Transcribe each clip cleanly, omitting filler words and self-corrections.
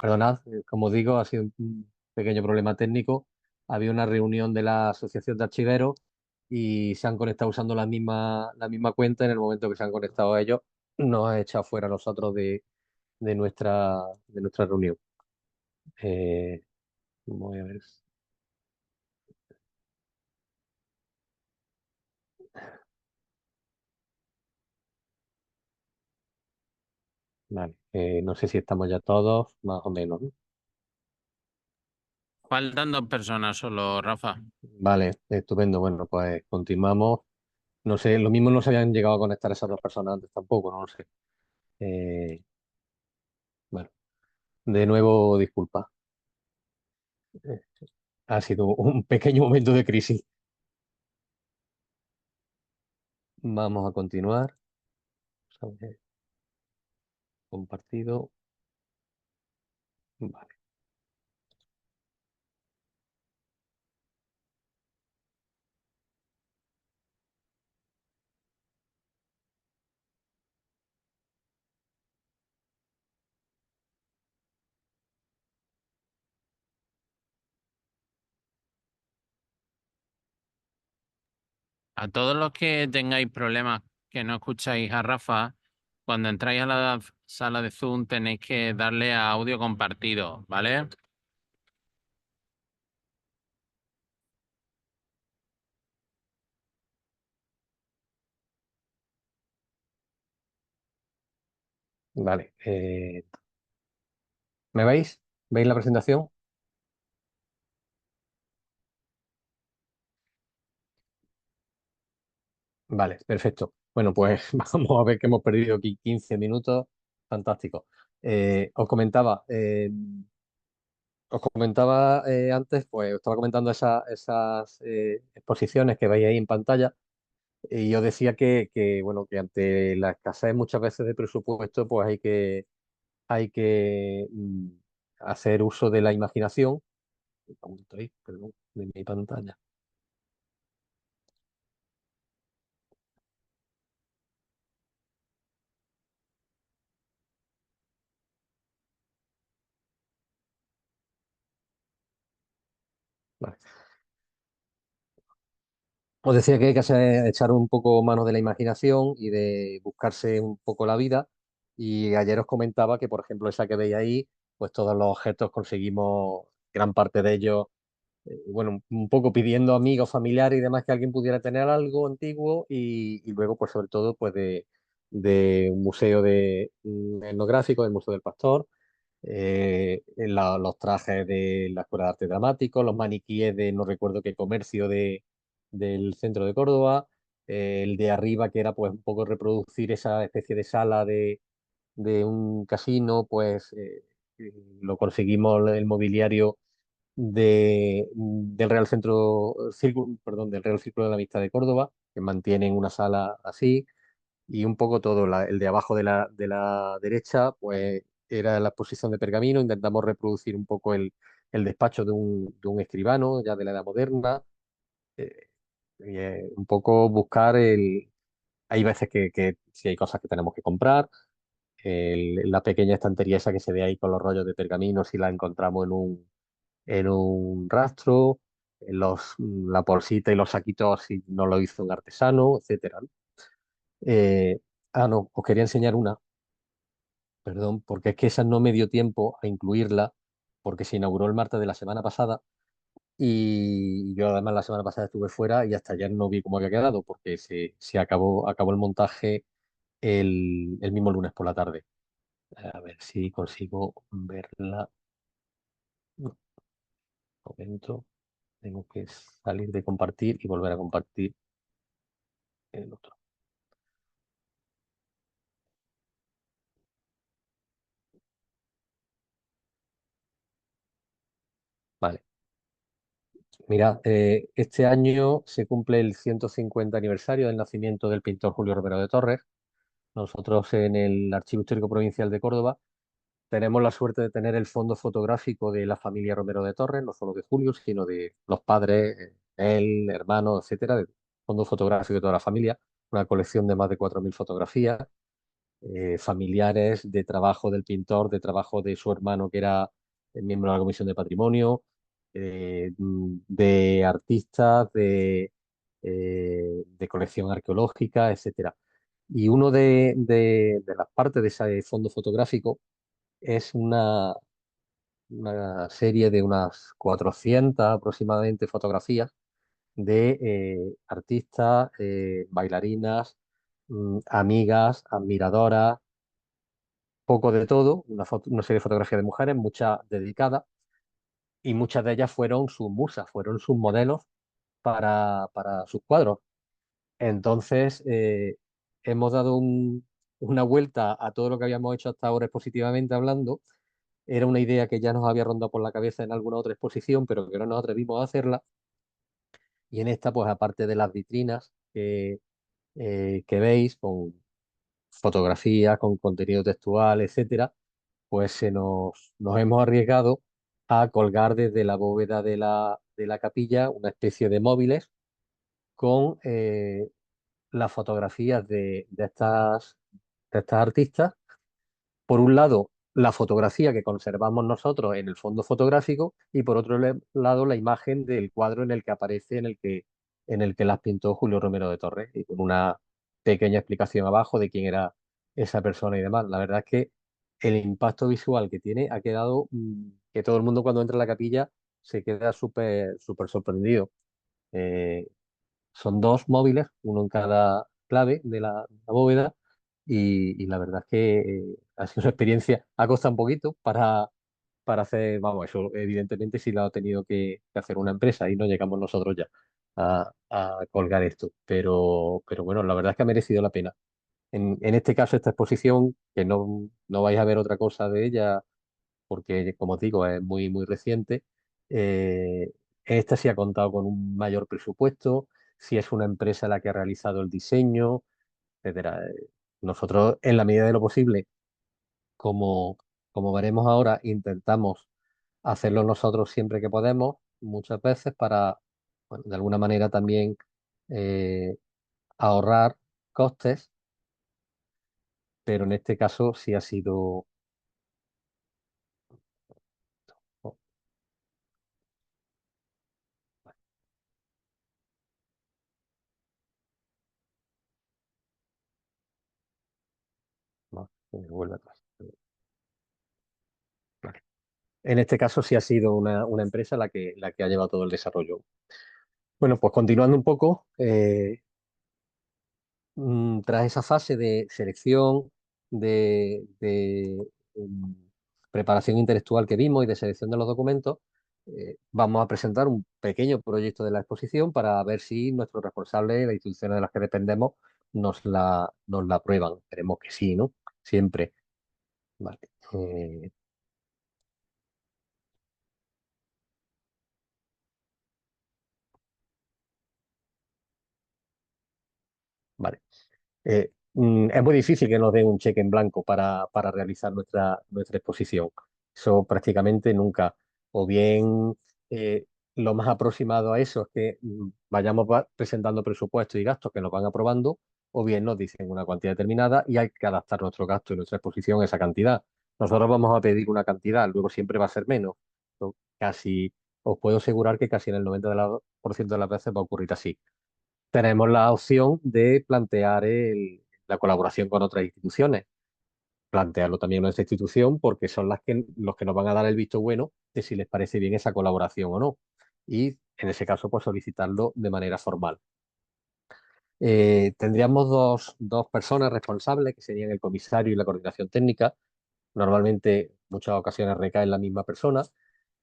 Perdonad, como digo, ha sido un pequeño problema técnico. Había una reunión de la Asociación de Archiveros y se han conectado usando la misma cuenta. En el momento que se han conectado ellos, nos ha echado fuera a nosotros de nuestra reunión. Eh, Voy a ver. Vale, no sé si estamos ya todos, más o menos, ¿no? Faltan dos personas solo, Rafa. Vale, estupendo. Bueno, pues continuamos. No sé, lo mismo no se habían llegado a conectar esas dos personas antes tampoco, no lo sé. Eh, bueno, de nuevo, disculpa. Eh, Ha sido un pequeño momento de crisis. Vamos a continuar. Vamos a ver, compartido. Vale. A todos los que tengáis problemas que no escucháis a Rafa, cuando entráis a la sala de Zoom tenéis que darle a audio compartido, ¿vale? Vale. ¿Me veis? ¿Veis la presentación? Vale, perfecto. Bueno, pues vamos a ver que hemos perdido aquí 15 minutos. Fantástico. Os comentaba antes, pues os estaba comentando esas exposiciones que veis ahí en pantalla. Y yo decía bueno, que ante la escasez muchas veces de presupuesto, pues hay que hacer uso de la imaginación. Un momento ahí, perdón, de mi pantalla. Vale. Os decía que hay que echar un poco mano de la imaginación y de buscarse un poco la vida. Y ayer os comentaba que, por ejemplo, esa que veis ahí, pues todos los objetos conseguimos, gran parte de ellos, bueno, un poco pidiendo amigos, familiares y demás que alguien pudiera tener algo antiguo y luego, pues sobre todo, pues de un museo etnográfico, del Museo del Pastor, los trajes de la Escuela de Arte Dramático, los maniquíes de no recuerdo qué comercio del centro de Córdoba, el de arriba que era pues un poco reproducir esa especie de sala de un casino, pues lo conseguimos el mobiliario del Real perdón, del Real Círculo de la Amistad de Córdoba, que mantienen una sala así, y un poco todo, el de abajo de la derecha, pues era la exposición de pergamino, intentamos reproducir un poco el despacho de un escribano ya de la edad moderna, eh, y, un poco buscar Hay veces que sí hay cosas que tenemos que comprar, la pequeña estantería esa que se ve ahí con los rollos de pergamino, si la encontramos en un rastro, la bolsita y los saquitos si no lo hizo un artesano, etcétera, ¿no? Eh, no, os quería enseñar una, perdón, porque es que esa no me dio tiempo a incluirla, porque se inauguró el martes de la semana pasada y yo además la semana pasada estuve fuera y hasta ayer no vi cómo había quedado, porque se acabó el montaje el mismo lunes por la tarde. A ver si consigo verla. Un momento, tengo que salir de compartir y volver a compartir el otro. Vale. Mira, este año se cumple el 150 aniversario del nacimiento del pintor Julio Romero de Torres. Nosotros en el Archivo Histórico Provincial de Córdoba tenemos la suerte de tener el fondo fotográfico de la familia Romero de Torres, no solo de Julio, sino de los padres, él, hermanos, etcétera, del fondo fotográfico de toda la familia, una colección de más de 4.000 fotografías. familiares, de trabajo del pintor, de trabajo de su hermano que era miembro de la Comisión de Patrimonio, de artistas, de colección arqueológica, etcétera. Y uno de las partes de ese fondo fotográfico es una serie de unas 400 aproximadamente fotografías de artistas, bailarinas, amigas, admiradoras, poco de todo, una serie de fotografías de mujeres, muchas dedicadas, y muchas de ellas fueron sus musas, fueron sus modelos para sus cuadros. Entonces, hemos dado una vuelta a todo lo que habíamos hecho hasta ahora expositivamente hablando. Era una idea que ya nos había rondado por la cabeza en alguna otra exposición, pero que no nos atrevimos a hacerla. Y en esta, pues aparte de las vitrinas que veis, con fotografías, con contenido textual, etcétera, pues nos hemos arriesgado a colgar desde la bóveda de la capilla una especie de móviles con las fotografías de estas artistas. Por un lado, la fotografía que conservamos nosotros en el fondo fotográfico y por otro lado, la imagen del cuadro en el que aparece, en el que las pintó Julio Romero de Torres y con una pequeña explicación abajo de quién era esa persona y demás. La verdad es que el impacto visual que tiene ha quedado que todo el mundo cuando entra a la capilla se queda súper súper sorprendido. Eh, Son dos móviles, uno en cada clave de la bóveda, y la verdad es que ha sido una experiencia, ha costado un poquito para hacer, vamos, eso evidentemente sí lo ha tenido que hacer una empresa y no llegamos nosotros ya a colgar esto, pero bueno, la verdad es que ha merecido la pena. En este caso, esta exposición, que no vais a ver otra cosa de ella porque, como os digo, es muy, muy reciente. Eh, Esta sí ha contado con un mayor presupuesto, si es una empresa la que ha realizado el diseño, etcétera. Nosotros, en la medida de lo posible, como, como veremos ahora, intentamos hacerlo nosotros siempre que podemos, muchas veces para, bueno, de alguna manera también eh, ahorrar costes, pero en este caso sí ha sido... oh, no, vuelve atrás. Vale. En este caso sí ha sido una empresa la que ha llevado todo el desarrollo. Bueno, pues continuando un poco, tras esa fase de selección, de preparación intelectual que vimos y de selección de los documentos, vamos a presentar un pequeño proyecto de la exposición para ver si nuestros responsables, las instituciones de las que dependemos, nos la aprueban. Esperemos que sí, ¿no? Siempre. Vale. Vale. Es muy difícil que nos den un cheque en blanco para realizar nuestra exposición. Eso prácticamente nunca. O bien lo más aproximado a eso es que vayamos presentando presupuestos y gastos que nos van aprobando, o bien nos dicen una cantidad determinada y hay que adaptar nuestro gasto y nuestra exposición a esa cantidad. Nosotros vamos a pedir una cantidad, luego siempre va a ser menos. Casi, os puedo asegurar que casi en el 90% de las veces va a ocurrir así. Tenemos la opción de plantear la colaboración con otras instituciones, plantearlo también en nuestra institución porque son los que nos van a dar el visto bueno de si les parece bien esa colaboración o no. Y en ese caso, pues solicitarlo de manera formal. Tendríamos dos personas responsables, que serían el comisario y la coordinación técnica. Normalmente, en muchas ocasiones recae en la misma persona.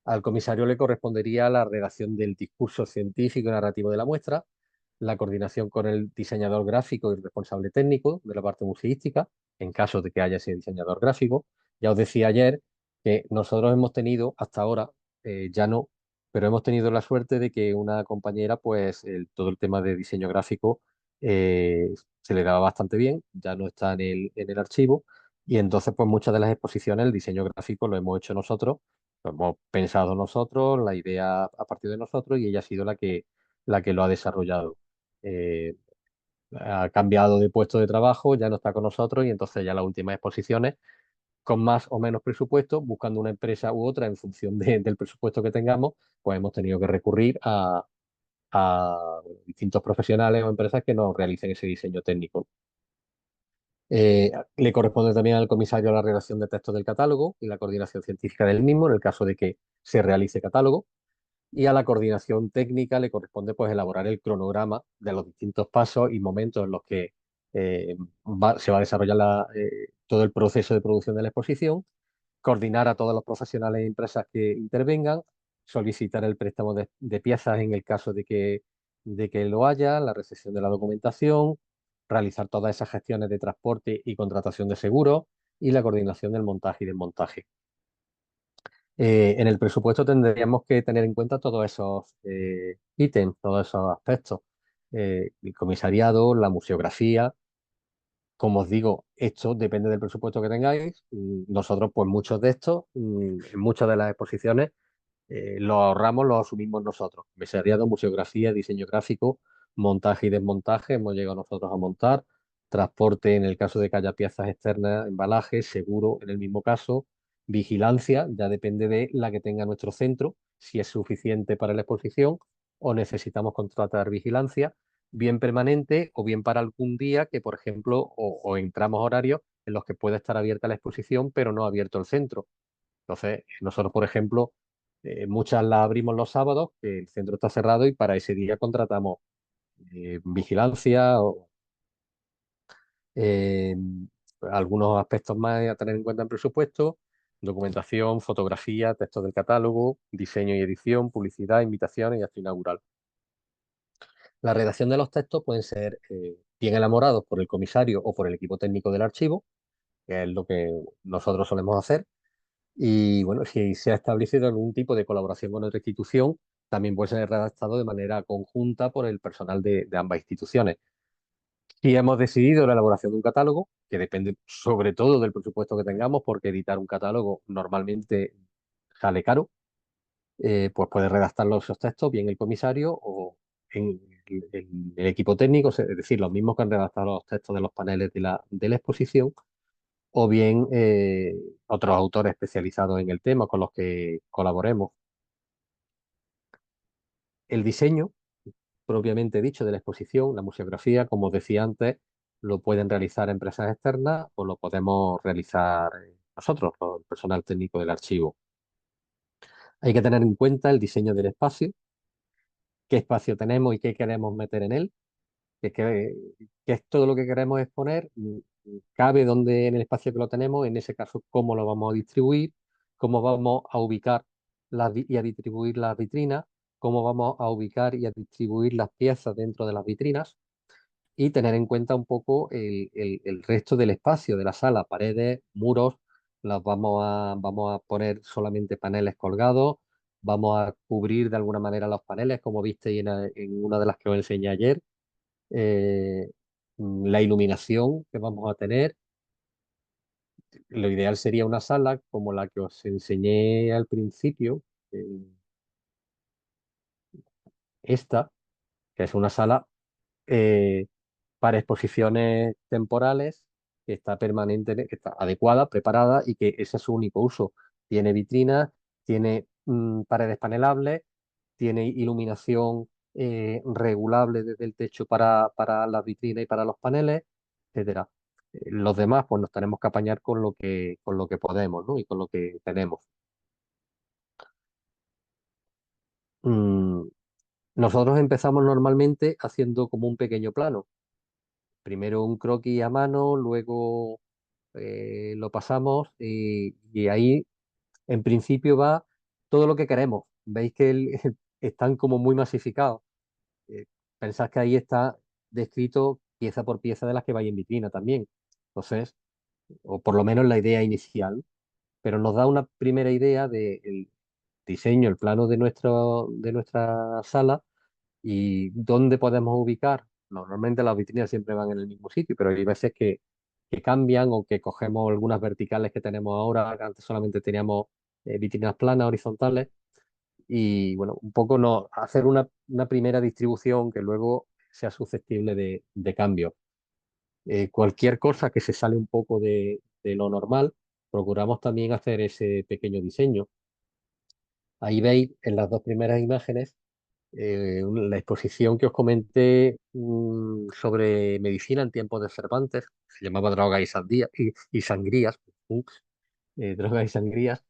Al comisario le correspondería la redacción del discurso científico y narrativo de la muestra, la coordinación con el diseñador gráfico y el responsable técnico de la parte museística, en caso de que haya ese diseñador gráfico. Ya os decía ayer que nosotros hemos tenido, hasta ahora, ya no, pero hemos tenido la suerte de que una compañera, pues todo el tema de diseño gráfico se le daba bastante bien, ya no está en el archivo, y entonces, pues muchas de las exposiciones, el diseño gráfico lo hemos hecho nosotros, lo hemos pensado nosotros, la idea a partir de nosotros, y ella ha sido la que lo ha desarrollado. Eh, ha cambiado de puesto de trabajo, ya no está con nosotros y entonces ya las últimas exposiciones, con más o menos presupuesto, buscando una empresa u otra en función del presupuesto que tengamos, pues hemos tenido que recurrir a distintos profesionales o empresas que nos realicen ese diseño técnico. Le corresponde también al comisario la redacción de textos del catálogo y la coordinación científica del mismo, en el caso de que se realice catálogo. Y a la coordinación técnica le corresponde pues elaborar el cronograma de los distintos pasos y momentos en los que se va a desarrollar todo el proceso de producción de la exposición, coordinar a todos los profesionales e empresas que intervengan, solicitar el préstamo de piezas en el caso de que lo haya, la recepción de la documentación, realizar todas esas gestiones de transporte y contratación de seguros y la coordinación del montaje y desmontaje. En el presupuesto tendríamos que tener en cuenta todos esos ítems, todos esos aspectos. El comisariado, la museografía. Como os digo, esto depende del presupuesto que tengáis. Nosotros, pues muchos de estos, en muchas de las exposiciones, lo ahorramos, lo asumimos nosotros. Comisariado, museografía, diseño gráfico, montaje y desmontaje, hemos llegado nosotros a montar. Transporte en el caso de que haya piezas externas, embalaje, seguro en el mismo caso. Vigilancia, ya depende de la que tenga nuestro centro, si es suficiente para la exposición o necesitamos contratar vigilancia, bien permanente o bien para algún día que, por ejemplo, o entramos horarios en los que puede estar abierta la exposición, pero no abierto el centro. Entonces, nosotros, por ejemplo, muchas las abrimos los sábados, que el centro está cerrado y para ese día contratamos vigilancia o eh, algunos aspectos más a tener en cuenta en presupuesto, documentación, fotografía, textos del catálogo, diseño y edición, publicidad, invitaciones y acto inaugural. La redacción de los textos pueden ser bien elaborados por el comisario o por el equipo técnico del archivo, que es lo que nosotros solemos hacer. Y bueno, si se ha establecido algún tipo de colaboración con otra institución, también puede ser redactado de manera conjunta por el personal de ambas instituciones. Si hemos decidido la elaboración de un catálogo, que depende sobre todo del presupuesto que tengamos, porque editar un catálogo normalmente sale caro, pues puede redactar esos textos bien el comisario o en el equipo técnico, es decir, los mismos que han redactado los textos de los paneles de la exposición, o bien otros autores especializados en el tema con los que colaboremos. El diseño, propiamente dicho, de la exposición, la museografía, como os decía antes, lo pueden realizar empresas externas o lo podemos realizar nosotros, el personal técnico del archivo. Hay que tener en cuenta el diseño del espacio, qué espacio tenemos y qué queremos meter en él, que, que es todo lo que queremos exponer, cabe donde en el espacio que lo tenemos, en ese caso, cómo lo vamos a distribuir, cómo vamos a ubicar y a distribuir las vitrinas, cómo vamos a ubicar y a distribuir las piezas dentro de las vitrinas y tener en cuenta un poco el resto del espacio de la sala, paredes, muros, vamos a poner solamente paneles colgados, vamos a cubrir de alguna manera los paneles, como visteis en una de las que os enseñé ayer, eh, la iluminación que vamos a tener. Lo ideal sería una sala como la que os enseñé al principio, eh, esta, que es una sala eh, para exposiciones temporales, que está permanente, que está adecuada, preparada y que ese es su único uso. Tiene vitrinas, tiene paredes panelables, tiene iluminación regulable desde el techo para las vitrinas y para los paneles, etcétera. Los demás, pues nos tenemos que apañar con lo que podemos, ¿no? Y con lo que tenemos. Mm, Nosotros empezamos normalmente haciendo como un pequeño plano. Primero un croquis a mano, luego lo pasamos y ahí en principio va todo lo que queremos. Veis que están como muy masificados. Eh, Pensad que ahí está descrito pieza por pieza de las que vais en vitrina también. Entonces, o por lo menos la idea inicial, pero nos da una primera idea del diseño, el plano de nuestra sala y dónde podemos ubicar. Normalmente las vitrinas siempre van en el mismo sitio, pero hay veces que cambian o que cogemos algunas verticales que tenemos ahora, que antes solamente teníamos vitrinas planas, horizontales, y bueno, un poco no, hacer una primera distribución que luego sea susceptible de cambio. Cualquier cosa que se sale un poco de lo normal, procuramos también hacer ese pequeño diseño. Ahí veis en las dos primeras imágenes la exposición que os comenté sobre medicina en tiempos de Cervantes, se llamaba Drogas y Sangrías, mm, Drogas y Sangrías.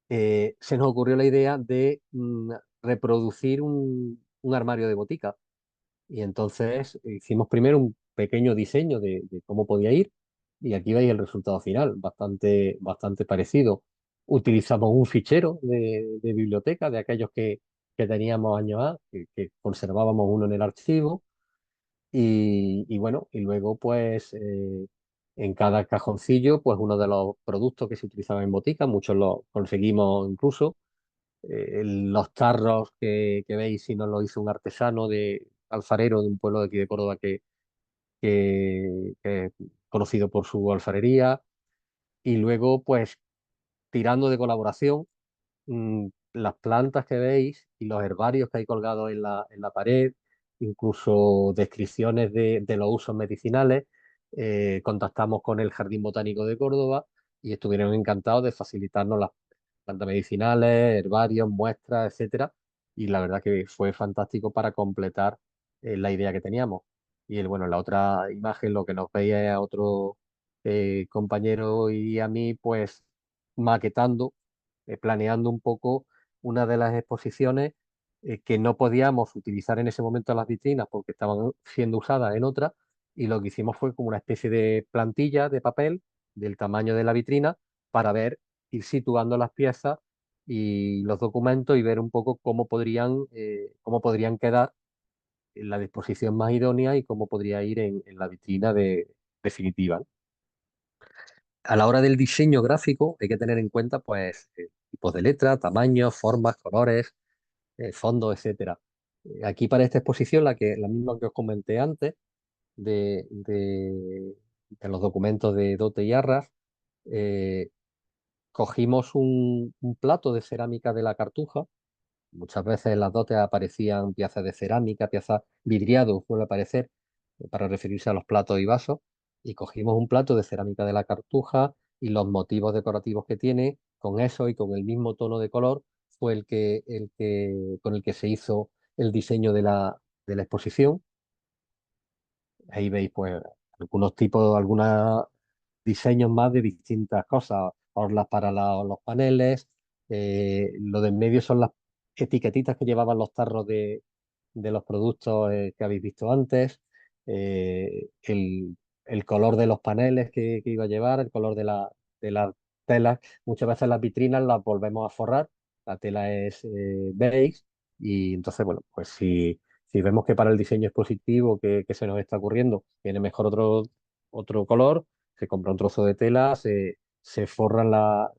Se nos ocurrió la idea de reproducir un armario de botica. Y entonces hicimos primero un pequeño diseño de cómo podía ir y aquí veis el resultado final, bastante parecido. Utilizamos un fichero de biblioteca, de aquellos que teníamos años A, que conservábamos uno en el archivo y bueno, y luego pues en cada cajoncillo pues uno de los productos que se utilizaban en botica, muchos los conseguimos incluso los tarros que veis, si no lo hizo un artesano de alfarero de un pueblo de aquí de Córdoba que es conocido por su alfarería. Y luego, pues, tirando de colaboración, las plantas que veis y los herbarios que hay colgados en la pared, incluso descripciones de los usos medicinales. Contactamos con el Jardín Botánico de Córdoba y estuvieron encantados de facilitarnos las plantas medicinales, herbarios, muestras, etcétera. Y la verdad que fue fantástico para completar la idea que teníamos. Y bueno, en la otra imagen lo que nos veía a otro compañero y a mí, pues maquetando planeando un poco una de las exposiciones que no podíamos utilizar en ese momento las vitrinas porque estaban siendo usadas en otras y lo que hicimos fue como una especie de plantilla de papel del tamaño de la vitrina para ver, ir situando las piezas y los documentos y ver un poco cómo podrían quedar en la disposición más idónea y cómo podría ir en la vitrina definitiva. A la hora del diseño gráfico hay que tener en cuenta pues tipos de letra, tamaños, formas, colores, fondos, etcétera. Aquí para esta exposición, la misma que os comenté antes, de, de- de los documentos de Dote y Arras, eh, cogimos un plato de cerámica de la Cartuja. Muchas veces en las dotes aparecían piezas de cerámica, piezas vidriados, suele aparecer, para referirse a los platos y vasos. Y cogimos un plato de cerámica de la Cartuja y los motivos decorativos que tiene, con eso y con el mismo tono de color, fue con el que se hizo el diseño de la exposición. Ahí veis, pues, algunos diseños más de distintas cosas, orlas para los paneles. Lo de en medio son las etiquetitas que llevaban los tarros de los productos que habéis visto antes. El color de los paneles que iba a llevar, el color de las telas. Muchas veces las vitrinas las volvemos a forrar. La tela es beige y entonces, bueno, pues si vemos que para el diseño expositivo que se nos está ocurriendo viene mejor otro color, se compra un trozo de tela, se forra la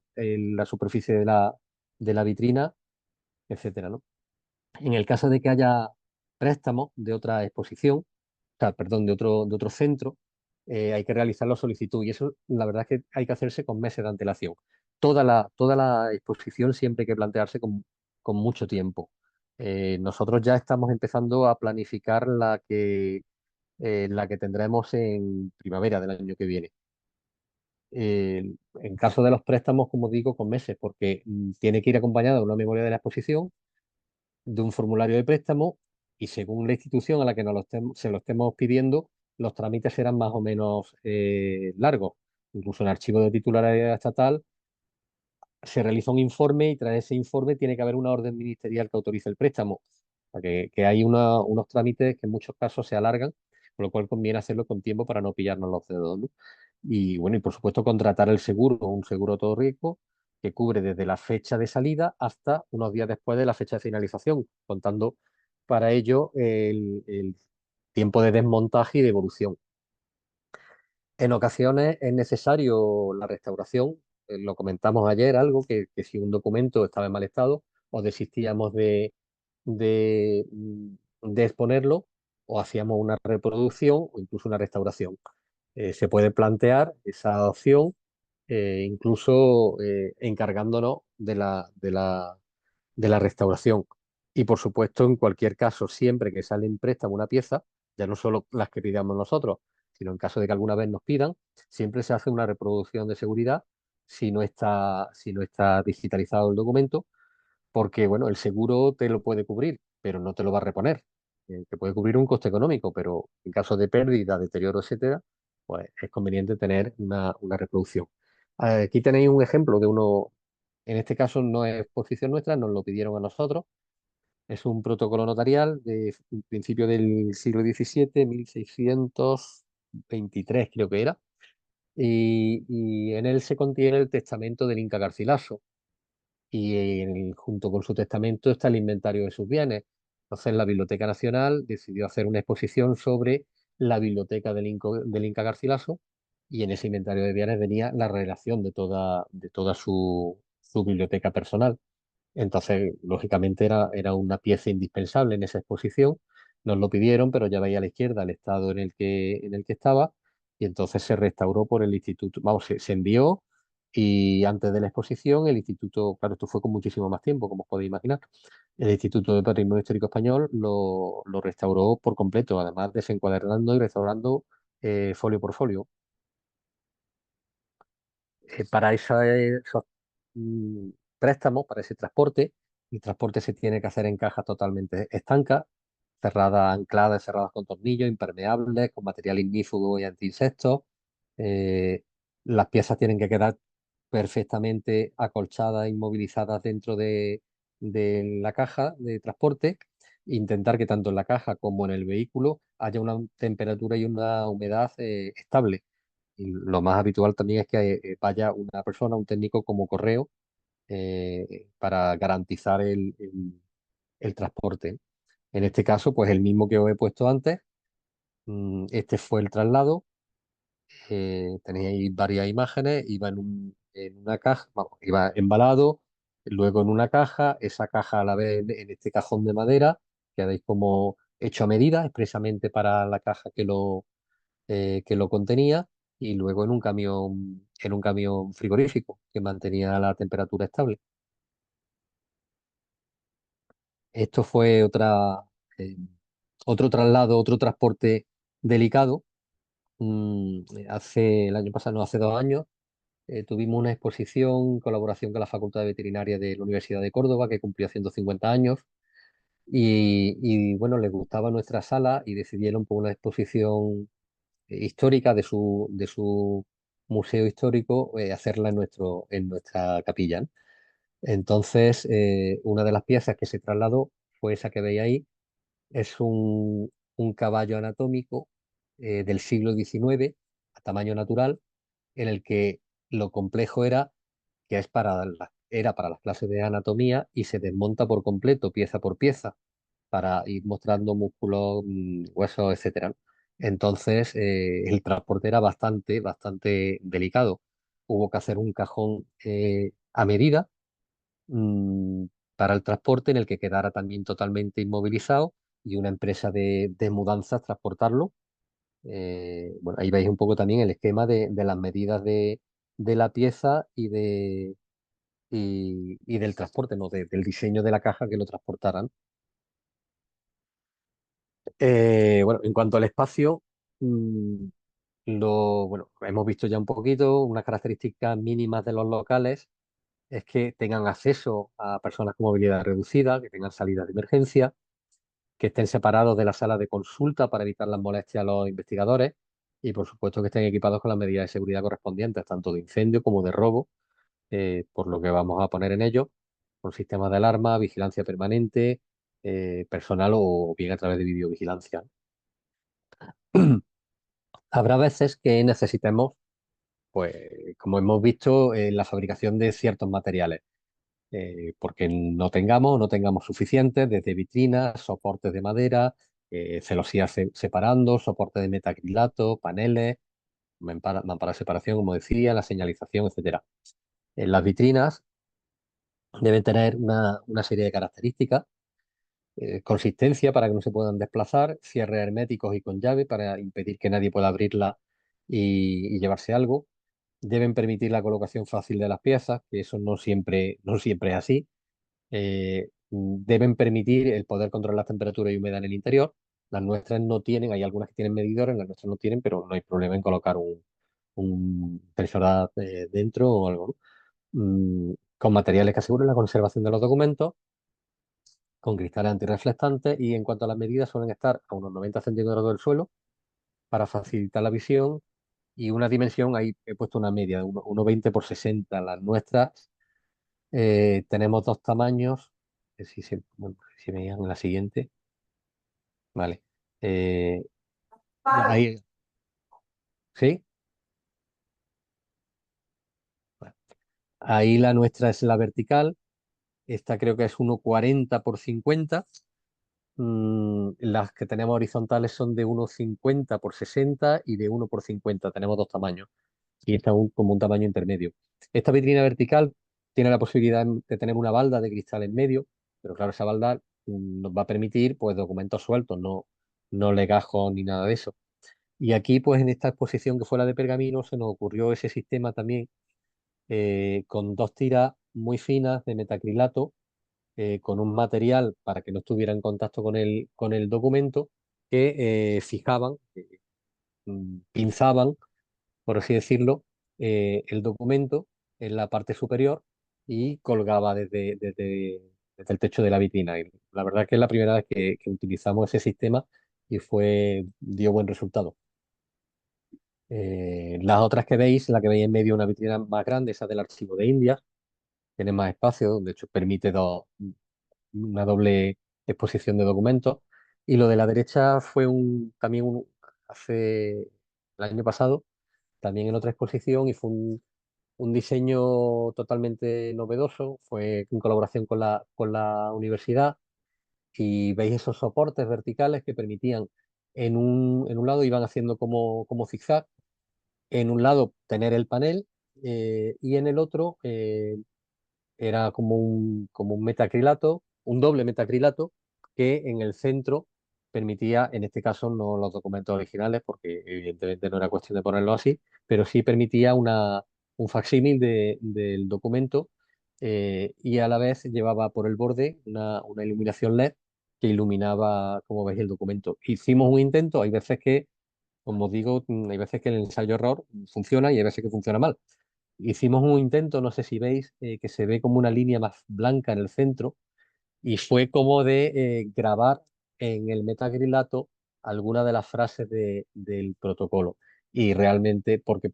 superficie de la vitrina, etcétera, ¿no? En el caso de que haya préstamos de otra exposición, o sea, perdón, de otro centro, hay que realizar la solicitud y eso la verdad es que hay que hacerse con meses de antelación. Toda la exposición siempre hay que plantearse con mucho tiempo. Nosotros ya estamos empezando a planificar la que tendremos en primavera del año que viene. En caso de los préstamos, como digo, con meses, porque tiene que ir acompañada de una memoria de la exposición, de un formulario de préstamo y según la institución a la que se lo estemos pidiendo, los trámites serán más o menos largos. Incluso en archivo de titularidad estatal se realiza un informe y tras ese informe tiene que haber una orden ministerial que autorice el préstamo. O sea que hay unos trámites que en muchos casos se alargan, con lo cual conviene hacerlo con tiempo para no pillarnos los dedos, ¿no? Y bueno, y por supuesto contratar el seguro, un seguro todo riesgo que cubre desde la fecha de salida hasta unos días después de la fecha de finalización, contando para ello el tiempo de desmontaje y de evolución. En ocasiones es necesario la restauración, lo comentamos ayer, algo que si un documento estaba en mal estado o desistíamos de exponerlo o hacíamos una reproducción o incluso una restauración. Se puede plantear esa opción incluso encargándonos de la restauración. Y por supuesto, en cualquier caso, siempre que sale en préstamo una pieza, ya no solo las que pidamos nosotros, sino en caso de que alguna vez nos pidan, siempre se hace una reproducción de seguridad si no está digitalizado el documento, porque bueno, el seguro te lo puede cubrir, pero no te lo va a reponer. Te puede cubrir un coste económico, pero en caso de pérdida, deterioro, etcétera, pues es conveniente tener una reproducción. Aquí tenéis un ejemplo de uno, en este caso no es posición nuestra, nos lo pidieron a nosotros. Es un protocolo notarial de principio del siglo XVII, 1623 creo que era, y en él se contiene el testamento del Inca Garcilaso y junto con su testamento está el inventario de sus bienes. Entonces la Biblioteca Nacional decidió hacer una exposición sobre la biblioteca del Inca Garcilaso y en ese inventario de bienes venía la relación de toda su biblioteca personal. Entonces, lógicamente era una pieza indispensable en esa exposición. Nos lo pidieron, pero ya veía a la izquierda el estado en el que estaba y entonces se restauró por el instituto. Vamos, se envió y antes de la exposición el instituto, claro, esto fue con muchísimo más tiempo, como os podéis imaginar, el Instituto de Patrimonio Histórico Español lo restauró por completo, además desencuadernando y restaurando folio por folio. Para esos mm, préstamos, para ese transporte, el transporte se tiene que hacer en cajas totalmente estancas, cerradas, ancladas, cerradas con tornillos, impermeables, con material ignífugo y anti-insectos. Eh, las piezas tienen que quedar perfectamente acolchadas, inmovilizadas dentro de la caja de transporte. Intentar que tanto en la caja como en el vehículo haya una temperatura y una humedad estable. Y lo más habitual también es que vaya una persona, un técnico como correo, para garantizar el transporte. En este caso, pues el mismo que os he puesto antes, este fue el traslado. Tenéis ahí varias imágenes, iba en una caja, vamos, iba embalado, luego en una caja, esa caja a la vez en este cajón de madera, que habéis como hecho a medida expresamente para la caja que lo contenía y luego en un camión frigorífico que mantenía la temperatura estable. Esto fue eh, otro traslado, otro transporte delicado. Hace el año pasado, no, hace 2 años, tuvimos una exposición en colaboración con la Facultad de Veterinaria de la Universidad de Córdoba, que cumplió 150 años, y bueno, les gustaba nuestra sala y decidieron por una exposición histórica de su museo histórico, hacerla en nuestra capilla, ¿no? Entonces, una de las piezas que se trasladó fue esa que veis ahí, es un caballo anatómico del siglo XIX a tamaño natural, en el que lo complejo era que era para las clases de anatomía y se desmonta por completo, pieza por pieza para ir mostrando músculos, huesos, etcétera, ¿no? Entonces, el transporte era bastante delicado. Hubo que hacer un cajón a medida, mm, para el transporte en el que quedara también totalmente inmovilizado y una empresa de mudanzas transportarlo. Bueno, ahí veis un poco también el esquema de las medidas de la pieza y del transporte, ¿no? Del diseño de la caja que lo transportaran. Bueno, en cuanto al espacio, mm, bueno, hemos visto ya un poquito, unas características mínimas de los locales es que tengan acceso a personas con movilidad reducida, que tengan salidas de emergencia, que estén separados de la sala de consulta para evitar las molestias a los investigadores y, por supuesto, que estén equipados con las medidas de seguridad correspondientes, tanto de incendio como de robo, por lo que vamos a poner en ellos, con sistemas de alarma, vigilancia permanente, personal o bien a través de videovigilancia. Habrá veces que necesitemos, pues, como hemos visto, la fabricación de ciertos materiales, porque no tengamos suficientes, desde vitrinas, soportes de madera, celosías separando, soportes de metacrilato, paneles, mamparas de separación, como decía, la señalización, etcétera. Las vitrinas deben tener una serie de características: consistencia para que no se puedan desplazar, cierres herméticos y con llave para impedir que nadie pueda abrirla y llevarse algo. Deben permitir la colocación fácil de las piezas, que eso no siempre es así. Deben permitir el poder controlar la temperatura y humedad en el interior. Las nuestras no tienen, hay algunas que tienen medidores, las nuestras no tienen, pero no hay problema en colocar un impresora dentro o algo, ¿no? Con materiales que aseguren la conservación de los documentos, con cristales antirreflectantes y en cuanto a las medidas suelen estar a unos 90 centímetros del suelo para facilitar la visión y una dimensión, ahí he puesto una media de 1,20 por 60. Las nuestras tenemos dos tamaños, bueno, si veían en la siguiente, vale. Eh, ahí, ¿sí? Bueno, ahí la nuestra es la vertical, esta creo que es 1,40 por 50. Las que tenemos horizontales son de 1,50 por 60 y de 1 por 50. Tenemos dos tamaños y esta es como un tamaño intermedio. Esta vitrina vertical tiene la posibilidad de tener una balda de cristal en medio, pero claro, esa balda nos va a permitir pues documentos sueltos, no legajos ni nada de eso. Y aquí, pues en esta exposición que fue la de pergamino, se nos ocurrió ese sistema también con dos tiras muy finas de metacrilato, con un material para que no estuviera en contacto con el documento, que fijaban, pinzaban, por así decirlo, el documento en la parte superior y colgaba desde el techo de la vitrina. Y la verdad que es la primera vez que utilizamos ese sistema y dio buen resultado. Las otras que veis, la que veis en medio, una vitrina más grande, esa del archivo de India, tiene más espacio, de hecho permite una doble exposición de documentos. Y lo de la derecha fue hace el año pasado, también en otra exposición, y fue un diseño totalmente novedoso, fue en colaboración con la universidad, y veis esos soportes verticales que permitían, en un lado iban haciendo como zigzag, en un lado tener el panel y en el otro era como un metacrilato, un doble metacrilato que en el centro permitía, en este caso no los documentos originales, porque evidentemente no era cuestión de ponerlo así, pero sí permitía un facsímil del documento y a la vez llevaba por el borde una iluminación LED que iluminaba, como veis, el documento. Hicimos un intento, hay veces que, como os digo, hay veces que el ensayo-error funciona y hay veces que funciona mal. Hicimos un intento, no sé si veis, que se ve como una línea más blanca en el centro y fue como de grabar en el metacrilato alguna de las frases del protocolo. Y realmente, porque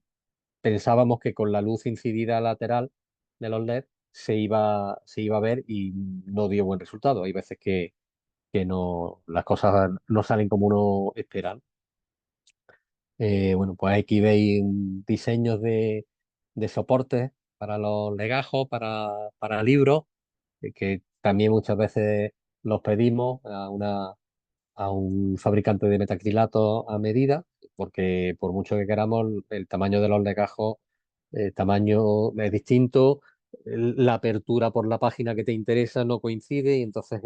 pensábamos que con la luz incidida lateral de los LED se iba a ver y no dio buen resultado. Hay veces que no, las cosas no salen como uno espera, ¿no? Bueno, pues aquí veis diseños de soportes para los legajos, para libros, que también muchas veces los pedimos a un fabricante de metacrilato a medida, porque por mucho que queramos, el tamaño de los legajos, el tamaño es distinto, la apertura por la página que te interesa no coincide y entonces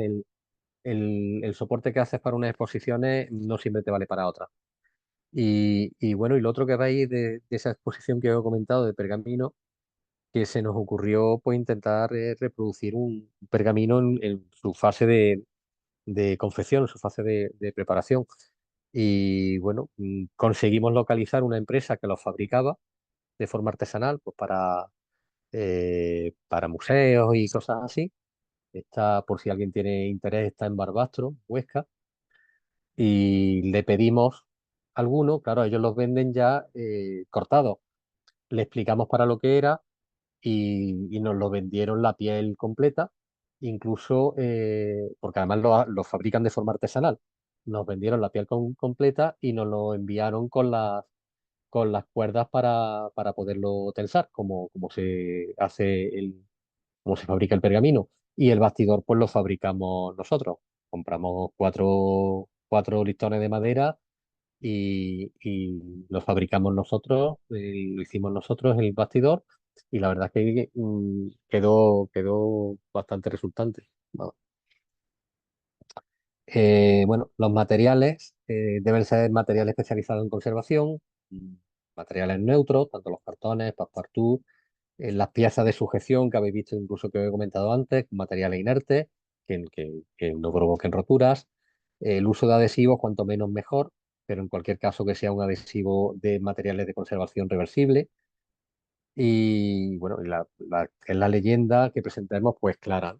el soporte que haces para unas exposiciones no siempre te vale para otras. Y bueno, y lo otro que veis de esa exposición que os he comentado de pergamino, que se nos ocurrió pues intentar reproducir un pergamino en su fase de confección, en su fase de preparación. Y bueno, conseguimos localizar una empresa que los fabricaba de forma artesanal, pues para museos y cosas así. Está, por si alguien tiene interés, está en Barbastro, Huesca, y le pedimos alguno, claro, ellos los venden ya cortados. Le explicamos para lo que era y nos lo vendieron la piel completa, incluso, porque además lo fabrican de forma artesanal. Nos vendieron la piel completa y nos lo enviaron con las cuerdas para poderlo tensar, como se hace como se fabrica el pergamino. Y el bastidor, pues lo fabricamos nosotros. Compramos cuatro listones de madera y lo fabricamos nosotros, lo hicimos nosotros el bastidor y la verdad es que quedó bastante resultante. Vamos. Bueno, los materiales deben ser materiales especializados en conservación, mm, materiales neutros, tanto los cartones, passepartout, las piezas de sujeción que habéis visto, incluso que os he comentado antes, materiales inertes que no provoquen roturas, El uso de adhesivos, cuanto menos mejor, pero en cualquier caso que sea un adhesivo de materiales de conservación reversible. Y bueno, es la leyenda que presentemos, pues clara.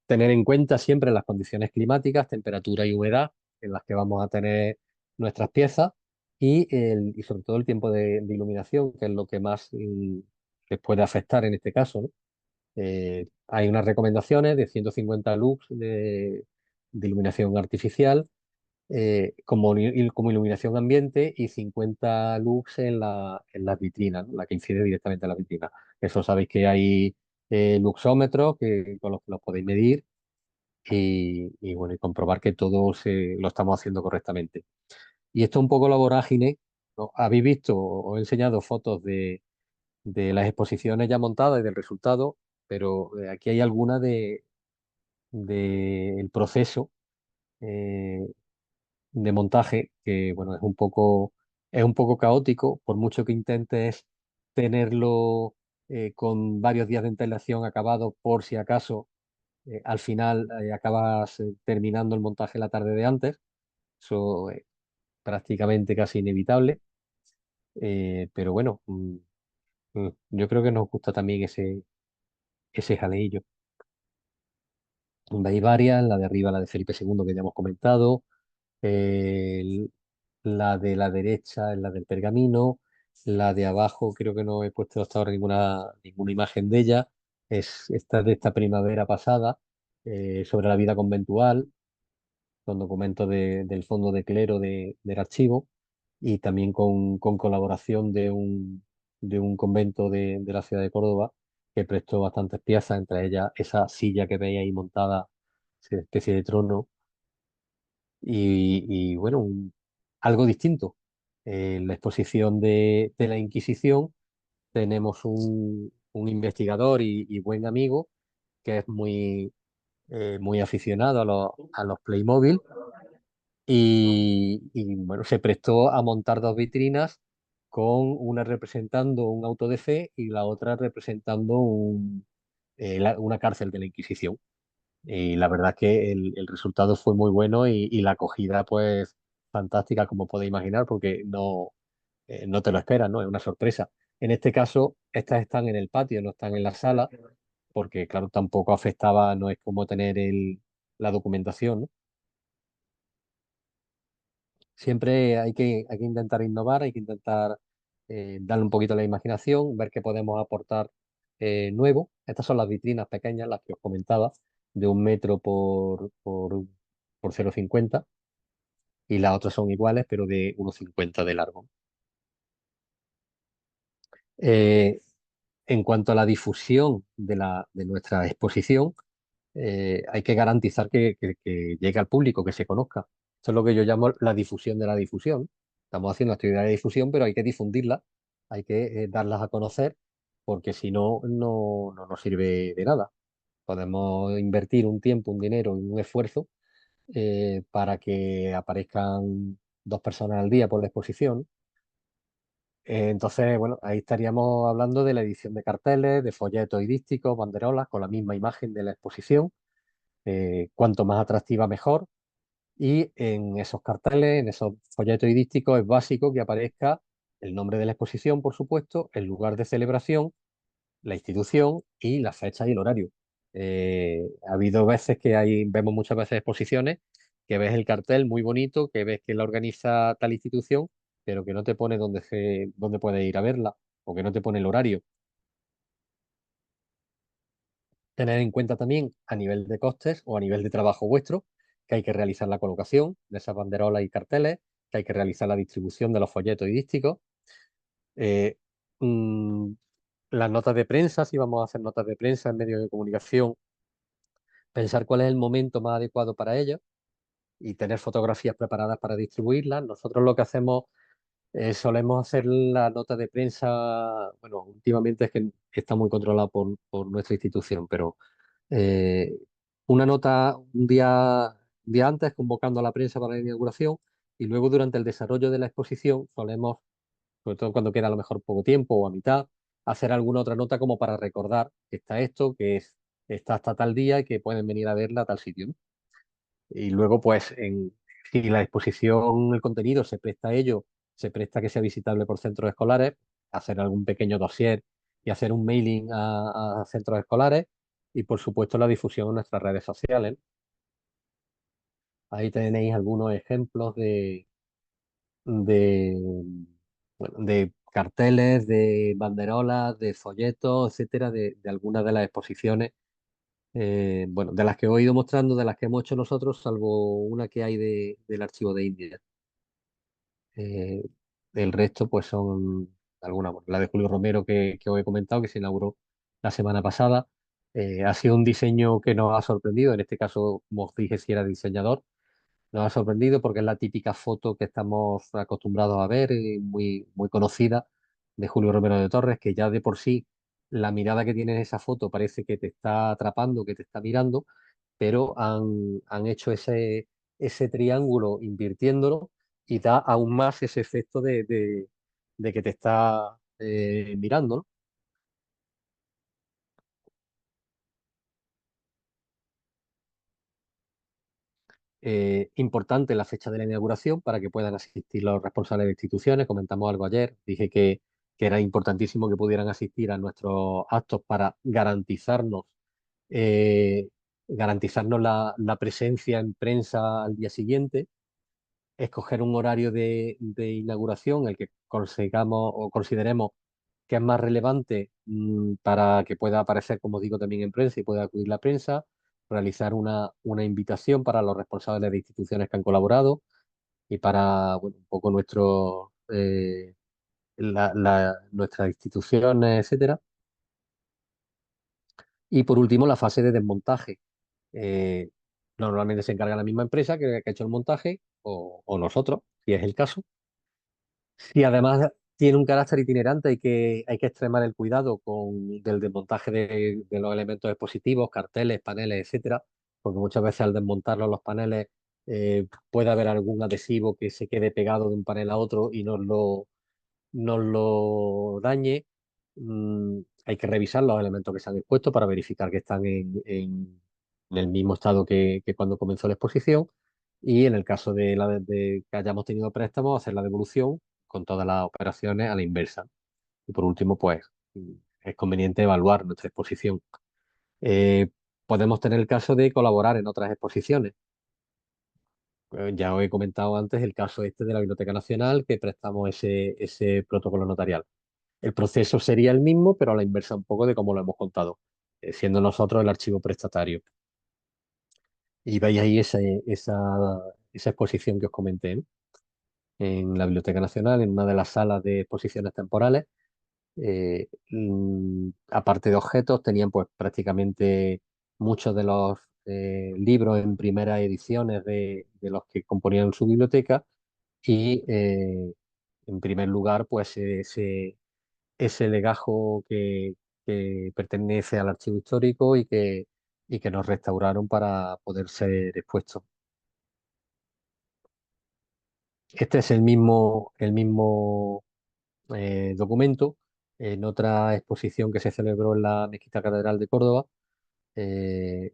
Tener en cuenta siempre las condiciones climáticas, temperatura y humedad en las que vamos a tener nuestras piezas y sobre todo el tiempo de iluminación, que es lo que más les puede afectar en este caso, ¿no? Hay unas recomendaciones de 150 lux de iluminación artificial como iluminación ambiente y 50 lux en las vitrinas, ¿no? La que incide directamente en la vitrina. Eso sabéis que hay luxómetros con los que los podéis medir bueno, y comprobar que lo estamos haciendo correctamente. Y esto es un poco la vorágine, ¿no? Habéis visto, os he enseñado fotos de las exposiciones ya montadas y del resultado, pero aquí hay alguna del proceso eh, de montaje que, bueno, es un poco caótico, por mucho que intentes tenerlo con varios días de antelación acabado por si acaso al final acabas terminando el montaje la tarde de antes. Eso es prácticamente casi inevitable. Pero bueno, yo creo que nos gusta también ese jaleillo. Hay varias, la de arriba, la de Felipe II que ya hemos comentado, el- la de la derecha es la del pergamino, la de abajo creo que no he puesto hasta ahora ninguna imagen de ella, es esta de esta primavera pasada, sobre la vida conventual, con documentos del fondo de clero del archivo y también con colaboración de un convento de la ciudad de Córdoba que prestó bastantes piezas, entre ellas esa silla que veis ahí montada, esa especie de trono, bueno, algo distinto. En la exposición de la Inquisición tenemos un investigador y buen amigo que es muy aficionado a los Playmobil bueno, se prestó a montar dos vitrinas con una representando un auto de fe y la otra representando una cárcel de la Inquisición. Y la verdad es que el resultado fue muy bueno y la acogida pues fantástica, como podéis imaginar, porque no te lo esperas, ¿no? Es una sorpresa. En este caso, estas están en el patio, no están en la sala, porque claro, tampoco afectaba, no es como tener la documentación, ¿no? Siempre hay que intentar innovar, hay que intentar darle un poquito a la imaginación, ver qué podemos aportar nuevo. Estas son las vitrinas pequeñas, las que os comentaba, de 1 metro por 0,50 y las otras son iguales, pero de 1,50 de largo. Eh, en cuanto a la difusión de nuestra exposición, hay que garantizar que llegue al público, que se conozca. Eso es lo que yo llamo la difusión de la difusión. Estamos haciendo actividades de difusión, pero hay que difundirlas, hay que darlas a conocer, porque si no, no nos sirve de nada. Podemos invertir un tiempo, un dinero y un esfuerzo para que aparezcan 2 personas al día por la exposición. Entonces, bueno, ahí estaríamos hablando de la edición de carteles, de folletos y dísticos, banderolas con la misma imagen de la exposición, cuanto más atractiva mejor. Y en esos carteles, en esos folletos y dísticos, es básico que aparezca el nombre de la exposición, por supuesto, el lugar de celebración, la institución y la fecha y el horario. Ha habido veces vemos muchas veces exposiciones que ves el cartel muy bonito, que ves que la organiza tal institución, pero que no te pone dónde puedes ir a verla o que no te pone el horario. Tener en cuenta también a nivel de costes o a nivel de trabajo vuestro, que hay que realizar la colocación de esas banderolas y carteles, que hay que realizar la distribución de los folletos y dísticos, eh, mm, las notas de prensa, si vamos a hacer notas de prensa en medios de comunicación, pensar cuál es el momento más adecuado para ello y tener fotografías preparadas para distribuirlas. Nosotros lo que hacemos solemos hacer la nota de prensa, bueno, últimamente es que está muy controlado por nuestra institución, pero eh, una nota un día antes convocando a la prensa para la inauguración y luego durante el desarrollo de la exposición solemos, sobre todo cuando queda a lo mejor poco tiempo o a mitad, hacer alguna otra nota como para recordar que está esto, está hasta tal día y que pueden venir a verla a tal sitio, ¿no? Y luego, pues, si la exposición, el contenido se presta a ello, se presta a que sea visitable por centros escolares, hacer algún pequeño dossier y hacer un mailing a centros escolares y, por supuesto, la difusión en nuestras redes sociales. Ahí tenéis algunos ejemplos de, bueno, de carteles, de banderolas, de folletos, etcétera, de algunas de las exposiciones, bueno, de las que he ido mostrando, de las que hemos hecho nosotros, salvo una que hay del archivo de India. Eh, el resto, pues son algunas, bueno, la de Julio Romero que os he comentado, que se inauguró la semana pasada. Ha sido un diseño que nos ha sorprendido. En este caso, como os dije, si era diseñador, nos ha sorprendido porque es la típica foto que estamos acostumbrados a ver, muy, muy conocida, de Julio Romero de Torres, que ya de por sí la mirada que tiene en esa foto parece que te está atrapando, que te está mirando, pero han hecho ese triángulo invirtiéndolo y da aún más ese efecto de que te está mirando, ¿no? Importante la fecha de la inauguración para que puedan asistir los responsables de instituciones. Comentamos algo ayer, dije que era importantísimo que pudieran asistir a nuestros actos para eh, garantizarnos la presencia en prensa al día siguiente, escoger un horario de inauguración, el que consigamos o consideremos que es más relevante para que pueda aparecer, como digo, también en prensa y pueda acudir la prensa, realizar una invitación para los responsables de instituciones que han colaborado y para, bueno, un poco nuestras instituciones, etcétera. Y por último, la fase de desmontaje. Eh, Normalmente se encarga la misma empresa que ha hecho el montaje o nosotros, si es el caso. Si además tiene un carácter itinerante, hay que extremar el cuidado del desmontaje de los elementos expositivos, carteles, paneles, etcétera, porque muchas veces al desmontarlos los paneles puede haber algún adhesivo que se quede pegado de un panel a otro y nos lo dañe. Hay que revisar los elementos que se han expuesto para verificar que están en el mismo estado que cuando comenzó la exposición. Y en el caso de que hayamos tenido préstamos, hacer la devolución con todas las operaciones a la inversa. Y por último, pues es conveniente evaluar nuestra exposición. Eh, Podemos tener el caso de colaborar en otras exposiciones. Ya os he comentado antes el caso este de la Biblioteca Nacional, que prestamos ese protocolo notarial. El proceso sería el mismo, pero a la inversa un poco de cómo lo hemos contado, siendo nosotros el archivo prestatario. Y veis ahí esa exposición que os comenté, ¿no? En la Biblioteca Nacional, en una de las salas de exposiciones temporales. Aparte de objetos, tenían pues prácticamente muchos de los libros en primeras ediciones de los que componían su biblioteca y en primer lugar pues ese legajo que pertenece al archivo histórico y que nos restauraron para poder ser expuestos. Este es el mismo documento en otra exposición que se celebró en la Mezquita Catedral de Córdoba eh,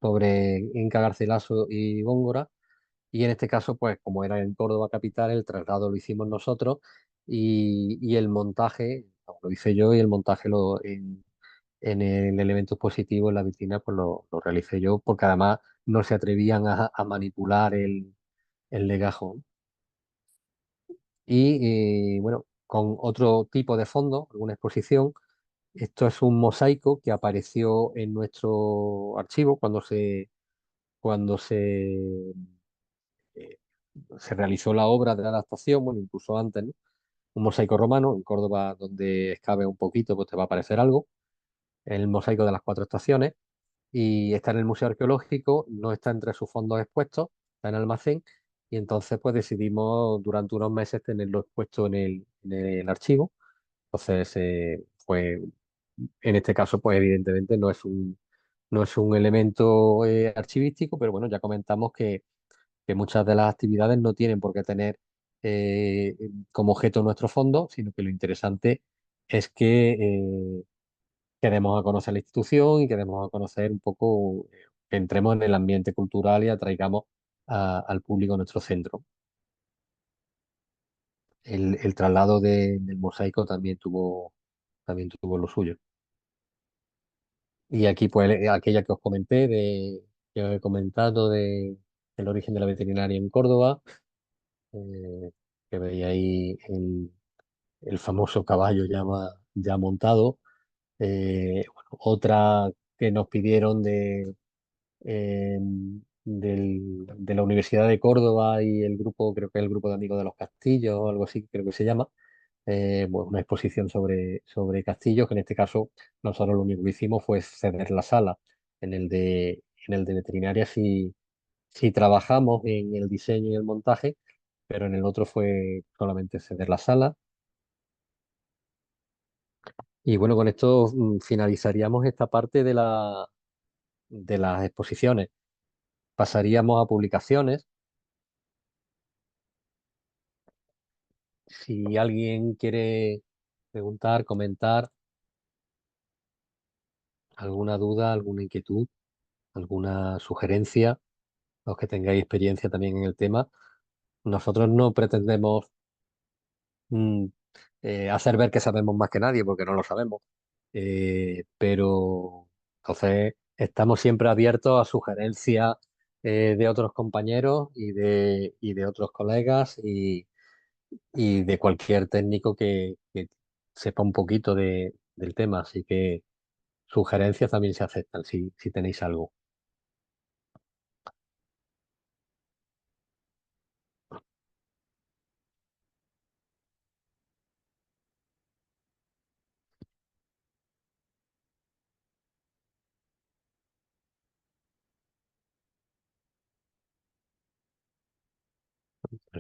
sobre Inca Garcilaso y Góngora. Y en este caso, pues como era en Córdoba capital, el traslado lo hicimos nosotros y el montaje, no, lo hice yo y el montaje en el elemento expositivo, en la vitrina, pues lo realicé yo, porque además no se atrevían a manipular el legajo. Y bueno, con otro tipo de fondo, alguna exposición. Esto es un mosaico que apareció en nuestro archivo cuando eh, se realizó la obra de la adaptación, bueno, incluso antes, ¿no? Un mosaico romano en Córdoba, donde excaves un poquito, pues te va a aparecer algo. El mosaico de las cuatro estaciones y está en el Museo Arqueológico, no está entre sus fondos expuestos, está en almacén y entonces pues decidimos durante unos meses tenerlo expuesto en el archivo. Entonces, pues en este caso, pues evidentemente no es un elemento archivístico, pero bueno, ya comentamos que muchas de las actividades no tienen por qué tener eh, como objeto nuestro fondo, sino que lo interesante es que demos a conocer la institución y que demos a conocer un poco que entremos en el ambiente cultural y atraigamos al público a nuestro centro. El traslado del mosaico también tuvo lo suyo. Y aquí, pues, aquella que os comenté, que os he comentado del origen de la veterinaria en Córdoba, eh, que veía ahí el famoso caballo ya montado. Bueno, otra que nos pidieron eh, de la Universidad de Córdoba y el grupo, creo que es el grupo de amigos de los castillos o algo así, creo que se llama, bueno, una exposición sobre castillos, que en este caso nosotros lo único que hicimos fue ceder la sala. En el de veterinaria sí trabajamos en el diseño y el montaje, pero en el otro fue solamente ceder la sala. Y bueno, con esto finalizaríamos esta parte de las exposiciones. Pasaríamos a publicaciones. Si alguien quiere preguntar, comentar alguna duda, alguna inquietud, alguna sugerencia, los que tengáis experiencia también en el tema, nosotros no pretendemos mm, hacer ver que sabemos más que nadie, porque no lo sabemos. Pero entonces estamos siempre abiertos a sugerencias de otros compañeros y de otros colegas y de cualquier técnico que sepa un poquito del tema. Así que sugerencias también se aceptan si tenéis algo.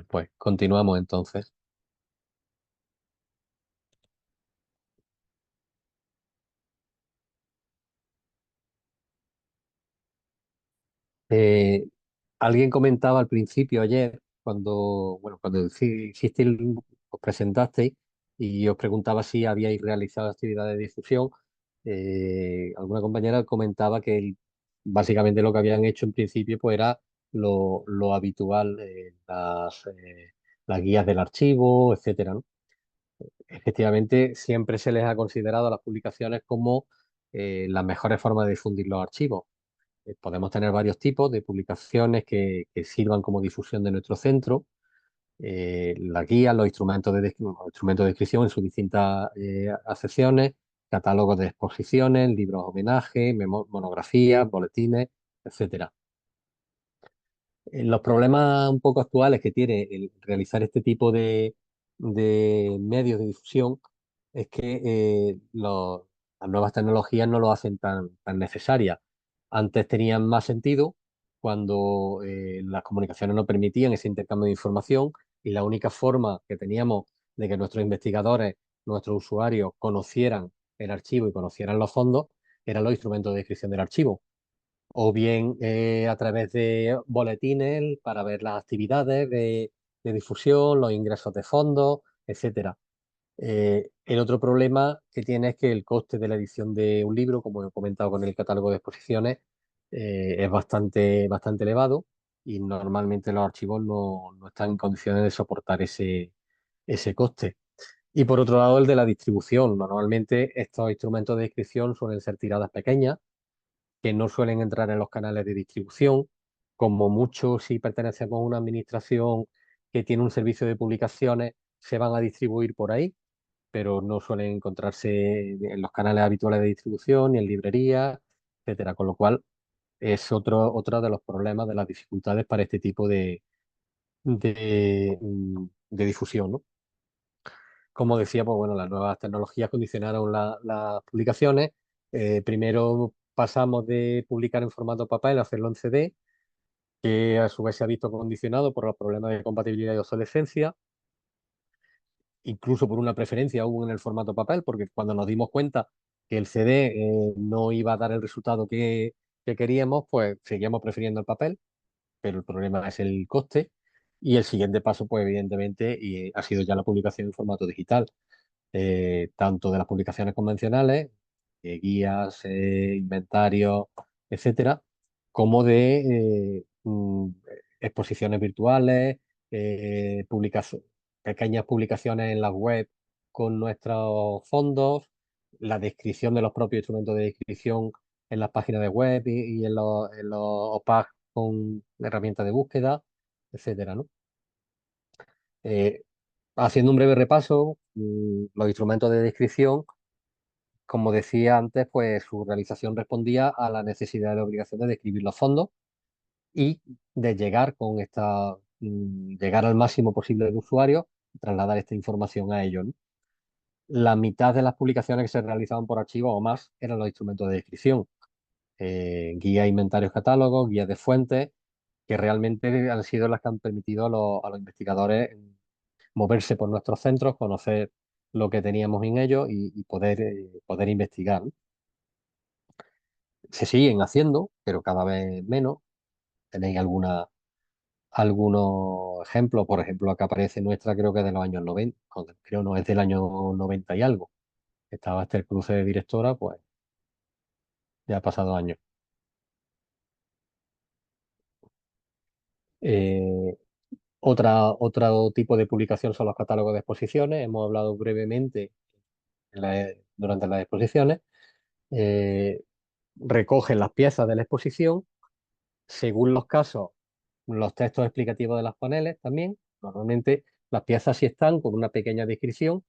Pues continuamos entonces. Eh, Alguien comentaba al principio ayer, cuando os presentasteis y os preguntaba si habíais realizado actividades de difusión, alguna compañera comentaba que básicamente lo que habían hecho en principio pues era lo habitual, las guías del archivo, etcétera, ¿no? Efectivamente, siempre se les ha considerado a las publicaciones como las mejores formas de difundir los archivos. Podemos tener varios tipos de publicaciones que sirvan como difusión de nuestro centro, las guías, los instrumentos de descripción en sus distintas acepciones, catálogos de exposiciones, libros homenaje, monografías, boletines, etcétera. Los problemas un poco actuales que tiene el realizar este tipo de medios de difusión es que las nuevas tecnologías no lo hacen tan necesarias. Antes tenían más sentido cuando las comunicaciones no permitían ese intercambio de información y la única forma que teníamos de que nuestros investigadores, nuestros usuarios conocieran el archivo y conocieran los fondos eran los instrumentos de descripción del archivo o bien a través de boletines para ver las actividades de difusión, los ingresos de fondos, etcétera. El otro problema que tiene es que el coste de la edición de un libro, como he comentado con el catálogo de exposiciones, es bastante elevado y normalmente los archivos no están en condiciones de soportar ese coste. Y por otro lado, el de la distribución. Normalmente estos instrumentos de descripción suelen ser tiradas pequeñas que no suelen entrar en los canales de distribución. Como mucho, si pertenecemos a una administración que tiene un servicio de publicaciones, se van a distribuir por ahí, pero no suelen encontrarse en los canales habituales de distribución ni en librerías, etcétera. Con lo cual, es otro de los problemas, de las dificultades para este tipo de difusión, ¿no? Como decía, pues bueno, las nuevas tecnologías condicionaron las publicaciones. Primero pasamos de publicar en formato papel a hacerlo en CD, que a su vez se ha visto condicionado por los problemas de compatibilidad y obsolescencia, incluso por una preferencia hubo en el formato papel, porque cuando nos dimos cuenta que el CD no iba a dar el resultado que queríamos, pues seguíamos prefiriendo el papel, pero el problema es el coste. Y el siguiente paso, pues evidentemente, y ha sido ya la publicación en formato digital, tanto de las publicaciones convencionales, guías, inventarios, etcétera, como de exposiciones virtuales, pequeñas publicaciones en la web con nuestros fondos, la descripción de los propios instrumentos de descripción en las páginas de web y en los OPAC con herramientas de búsqueda, etcétera, ¿no? Eh, Haciendo un breve repaso, los instrumentos de descripción, como decía antes, pues su realización respondía a la necesidad de la obligación de describir los fondos y de llegar con llegar al máximo posible de usuarios y trasladar esta información a ellos, ¿no? La mitad de las publicaciones que se realizaban por archivo o más eran los instrumentos de descripción, guías, inventarios, catálogos, guías de fuentes, que realmente han sido las que han permitido a los investigadores moverse por nuestros centros, conocer lo que teníamos en ellos y poder investigar, ¿no? Se siguen haciendo, pero cada vez menos. ¿Tenéis algunos ejemplos? Por ejemplo, acá aparece nuestra, creo que de los años 90, creo no es del año 90 y algo. Estaba este el cruce de directora, pues ya ha pasado años. Eh, Otro tipo de publicación son los catálogos de exposiciones. Hemos hablado brevemente durante las exposiciones. Eh, Recogen las piezas de la exposición, según los casos, los textos explicativos de los paneles también. Normalmente las piezas sí están con una pequeña descripción,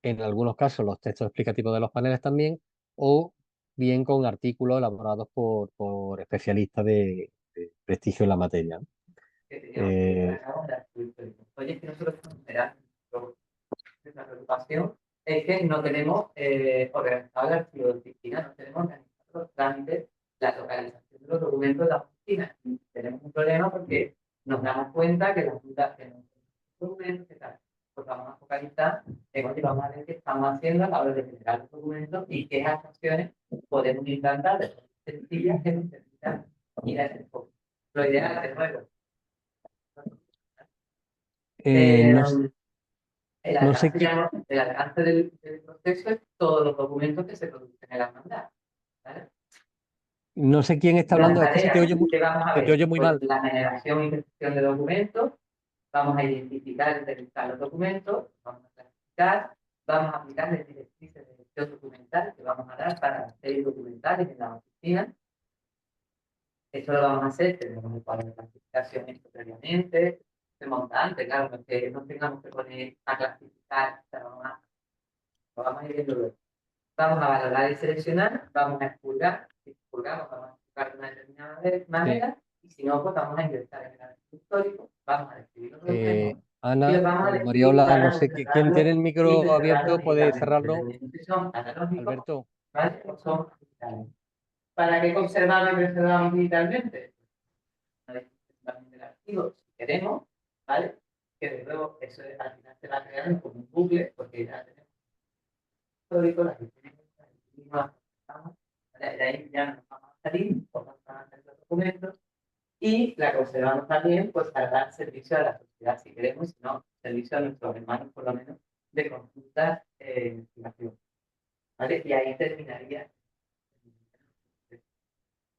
en algunos casos los textos explicativos de los paneles también, o bien con artículos elaborados por especialistas de prestigio en la materia, ¿no? Que teníamos que llevar Eh, a cabo la estudio. Oye, es que nosotros estamos esperando. Nuestra preocupación es que no tenemos organizado el archivo de oficina, no tenemos organizados los trámites, la localización de los documentos de la oficina. Y tenemos un problema porque nos damos cuenta que las dudas que nos documentos, ¿qué tal? Pues vamos a focalizar en oye, vamos a ver qué estamos haciendo a la hora de generar los documentos y qué acciones podemos implantar de forma sencilla que nos permitan ir a ese enfoque. Lo ideal, de nuevo, eh, eh, no, no sé qué, el alcance del proceso es todos los documentos que se producen en la hermandad. ¿Vale? no sé quién está La hablando, es que tarea que vamos a se te ver, oye muy pues mal. la generación y gestión de documentos, vamos a identificar y entrevistar los documentos, vamos a clasificar, vamos a aplicar las directrices de gestión documental que vamos a dar para series documentales en la oficina. Esto lo vamos a hacer, tenemos el cuadro de clasificación esto previamente, el montante, claro, no, que no tengamos que poner a clasificar, o sea, lo vamos a ir viendo luego. Vamos a valorar y seleccionar, vamos a expurgar, si expurgamos, vamos a expurgar de una determinada Sí. manera, y si no, pues vamos a ingresar en el archivo histórico, vamos a describir los documentos, y los Ana vamos a o describir Mariola, no para sé quién conservarlos tiene el y micro preservarlos abierto, puede digitalmente, cerrarlo. dependiendo si son analógicos, Alberto, ¿vale? O son digitales. ¿Para qué conservarlos y preservarlos digitalmente? Una descripción del archivo, si queremos, ¿vale? Que de nuevo, eso al final se va creando como un bucle, porque ya tenemos histórico, las mismas, de ahí ya nos vamos a salir, vamos a hacer los documentos y la conservamos también pues para dar servicio a la sociedad si queremos, si no, servicio a nuestros hermanos por lo menos de consulta de investigación. ¿Vale? Y ahí terminaría.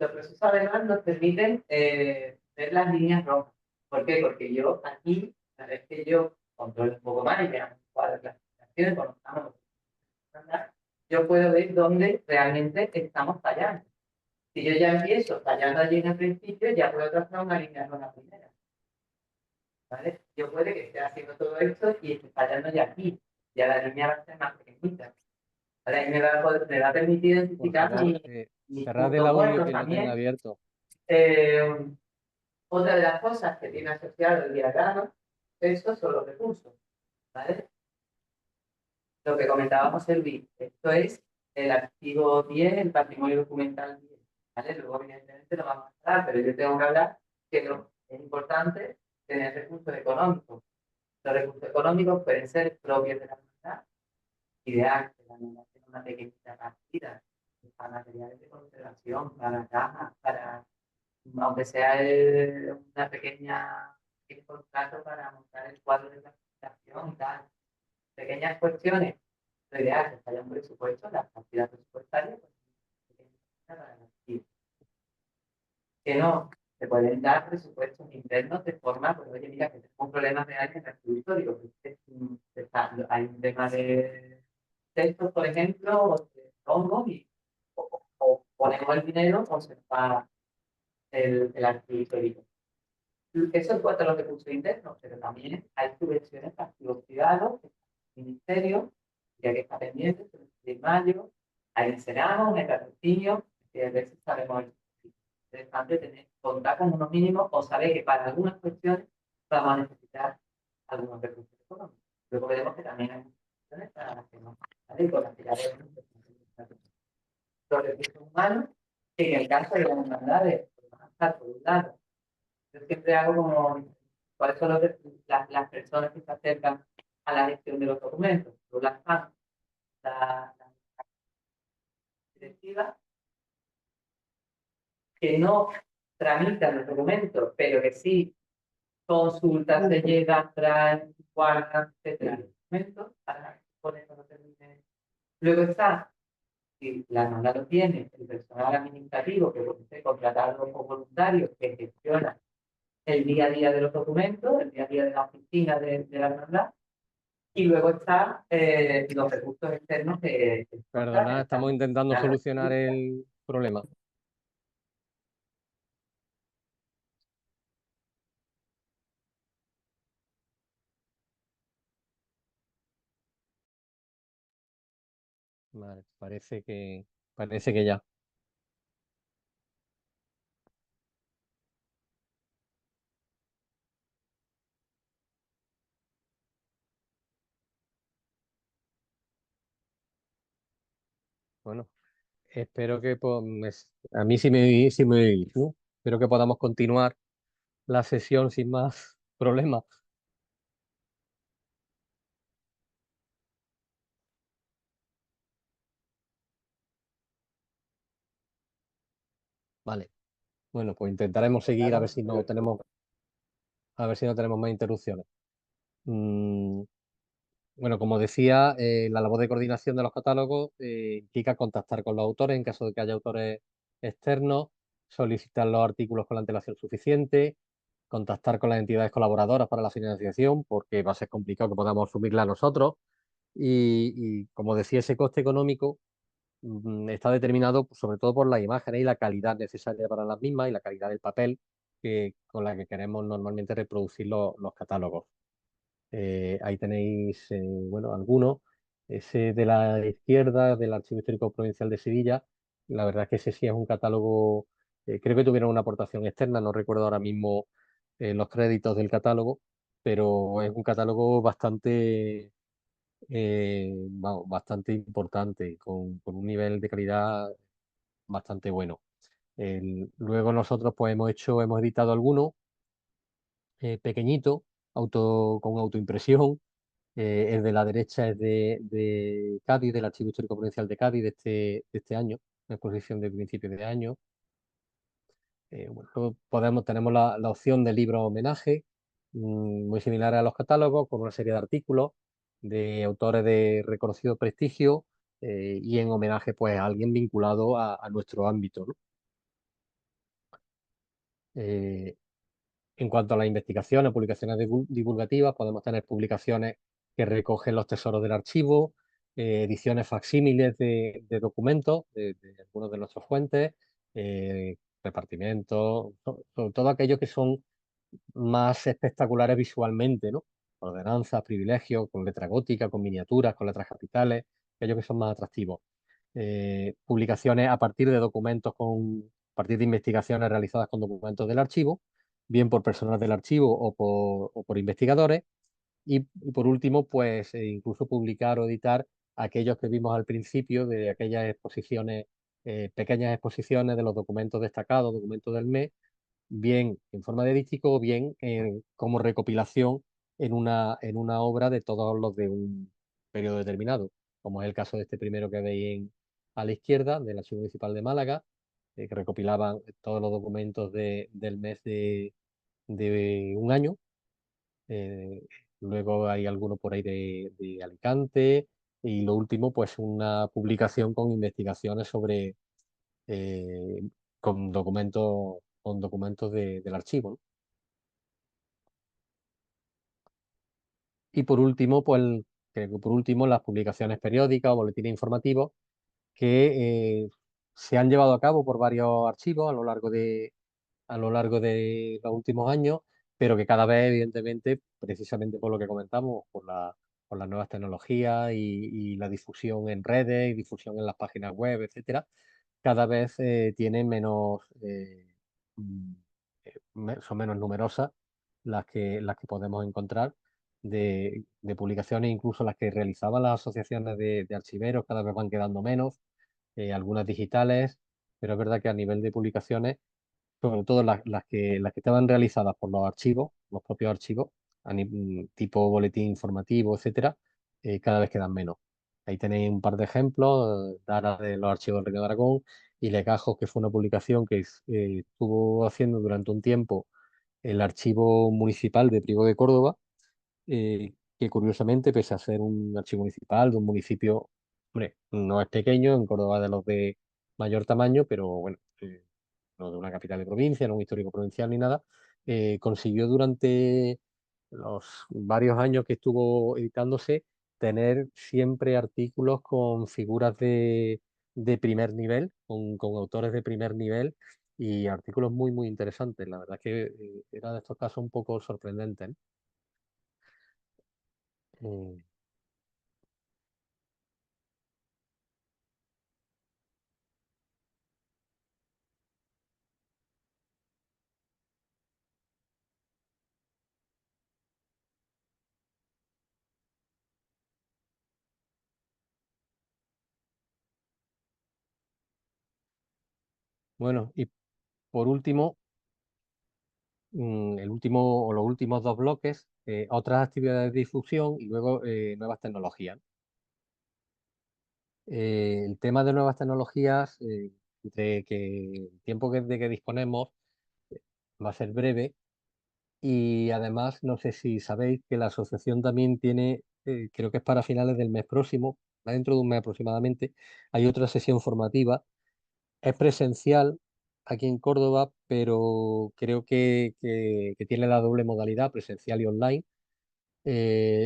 Los procesos además nos permiten ver las líneas rojas. ¿Por qué? Porque yo aquí, una vez que yo controlo un poco más y veamos un cuadro de clasificaciones, conozcamos lo que estándar, yo puedo ver dónde realmente estamos fallando. Si yo ya empiezo fallando allí en el principio, ya puedo trazar una línea roja primera. ¿Vale? Yo puede que esté haciendo todo esto y esté fallando ya aquí. Ya la línea va a ser más pequeñita. ¿Vale? Ahí me va a permitir por identificar favor, mis cerrad el puntos audio muertos que lo tiene también. abierto. Otra de las cosas que tiene asociado el diagrama, estos son los recursos. ¿Vale? Lo que comentábamos el BIM. Esto es el archivo 10, el patrimonio documental 10. ¿Vale? Luego, evidentemente, lo vamos a hablar, pero yo tengo que hablar que es importante tener recursos económicos. Los recursos económicos pueden ser propios de la comunidad, ideal que la comunidad tenga una pequeñita partida para materiales de conservación, para cajas, para, aunque sea una pequeña contrato para montar el cuadro de clasificación y tal. Pequeñas cuestiones, lo ideal es que haya un presupuesto, las partidas presupuestarias, pues, para el archivo. que no, se pueden dar presupuestos internos de forma, pues oye, mira, que tenemos problemas reales en el archivo histórico, hay un tema de textos, por ejemplo, o de hongos, y o ponemos el dinero o se paga el archivo histórico. Eso es cuanto a los recursos internos, pero también hay subvenciones para activos privados, el ministerio, ya que está pendiente, en mayo, ahí encerramos, el patrocinio, que a veces sabemos es interesante contar con unos mínimos o saber que para algunas cuestiones vamos a necesitar algunos recursos económicos. Luego veremos que también hay cuestiones para las que no, ¿vale? Y con las que ya veremos los recursos humanos, que en el caso de las hermandades, pues van a estar por un lado. Yo siempre hago como, ¿cuáles son las personas que se acercan a la gestión de los documentos? Por las FAN, la directiva, que no tramitan los documentos, pero que sí consultan, se llegan, traen, guardan, etcétera, los documentos para que con eso no termine. Luego está, si la hermandad lo tiene, el personal administrativo, que puede ser contratado por voluntarios que gestiona el día a día de los documentos, el día a día de la oficina de la hermandad, y luego están los recursos externos que Perdona, estamos intentando la solucionar el problema. Vale, parece que ya. Bueno, espero que a mí sí me oís, ¿no? Espero que podamos continuar la sesión sin más problemas. Vale. Bueno, pues intentaremos seguir a ver si no tenemos más interrupciones. Mm, bueno, como decía, la labor de coordinación de los catálogos implica contactar con los autores en caso de que haya autores externos, solicitar los artículos con la antelación suficiente, contactar con las entidades colaboradoras para la financiación, porque va a ser complicado que podamos asumirla nosotros. Y como decía, ese coste económico está determinado sobre todo por las imágenes y la calidad necesaria para las mismas y la calidad del papel con la que queremos normalmente reproducir los catálogos. Ahí tenéis, bueno, algunos. Ese de la izquierda, del Archivo Histórico Provincial de Sevilla, la verdad es que ese sí es un catálogo, creo que tuvieron una aportación externa, no recuerdo ahora mismo los créditos del catálogo, pero es un catálogo vamos, bastante importante, con un nivel de calidad bastante bueno. Luego nosotros pues hemos editado algunos pequeñitos, con autoimpresión. El de la derecha es de Cádiz, del Archivo Histórico Provincial de Cádiz de este año, una exposición de principios de año. Bueno, luego tenemos la opción de libro homenaje, muy similar a los catálogos, con una serie de artículos de autores de reconocido prestigio y en homenaje pues, a alguien vinculado a nuestro ámbito, ¿no? Eh, En cuanto a las investigaciones, publicaciones divulgativas, podemos tener publicaciones que recogen los tesoros del archivo, ediciones facsímiles de documentos de algunos de nuestras fuentes, repartimientos, sobre todo aquellos que son más espectaculares visualmente, ¿no? Ordenanzas, privilegios, con letra gótica, con miniaturas, con letras capitales, aquellos que son más atractivos. Publicaciones a partir de a partir de investigaciones realizadas con documentos del archivo, bien por personal del archivo o por investigadores. Y por último, pues incluso publicar o editar aquellos que vimos al principio de aquellas exposiciones, pequeñas exposiciones de los documentos destacados, documentos del mes, bien en forma de dístico o bien como recopilación en una obra de todos los de un periodo determinado, como es el caso de este primero que veis a la izquierda, del Archivo Municipal de Málaga, que recopilaban todos los documentos del mes de un año. Eh, Luego hay alguno por ahí de Alicante y lo último, pues una publicación con investigaciones sobre, con con documentos del archivo, ¿no? Y por último, pues creo que por último, las publicaciones periódicas o boletines informativos que se han llevado a cabo por varios archivos a lo largo de los últimos años, pero que cada vez, evidentemente, precisamente por lo que comentamos, por las nuevas tecnologías y la difusión en redes y difusión en las páginas web, etcétera, cada vez tienen menos, mm, son menos numerosas las que podemos encontrar de publicaciones, incluso las que realizaban las asociaciones de archiveros, cada vez van quedando menos, algunas digitales, pero es verdad que a nivel de publicaciones, sobre todo las que estaban realizadas por los archivos, los propios archivos, tipo boletín informativo, etcétera, cada vez quedan menos. Ahí tenéis un par de ejemplos, Dara de los archivos del Reino de Aragón y Legajos, que fue una publicación que estuvo haciendo durante un tiempo el Archivo Municipal de Priego de Córdoba, que curiosamente, pese a ser un archivo municipal de un municipio, hombre, no es pequeño, en Córdoba de los de mayor tamaño, pero bueno, no de una capital de provincia, no un histórico provincial ni nada, consiguió durante los varios años que estuvo editándose tener siempre artículos con figuras de primer nivel, con autores de primer nivel y artículos muy, muy interesantes. La verdad es que era de estos casos un poco sorprendentes, ¿no? Eh, bueno, y por último, el último o los últimos dos bloques, otras actividades de difusión y luego nuevas tecnologías. El tema de nuevas tecnologías, entre que el tiempo de que disponemos va a ser breve y además no sé si sabéis que la asociación también tiene, creo que es para finales del mes próximo, dentro de un mes aproximadamente, hay otra sesión formativa. Es presencial aquí en Córdoba, pero creo que tiene la doble modalidad, presencial y online,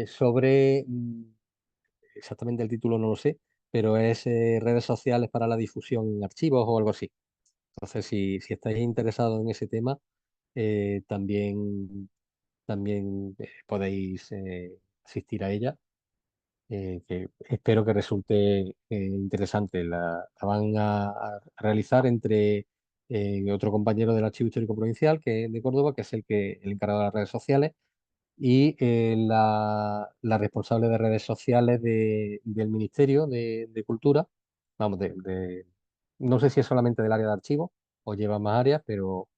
sobre exactamente el título no lo sé, pero es redes sociales para la difusión en archivos o algo así. Entonces, si estáis interesados en ese tema, también podéis asistir a ella, que espero que resulte interesante. La van a realizar entre otro compañero del Archivo Histórico Provincial, que es de Córdoba, que es el encargado de las redes sociales, y la responsable de redes sociales del Ministerio de Cultura, vamos, no sé si es solamente del área de archivos o lleva más áreas, pero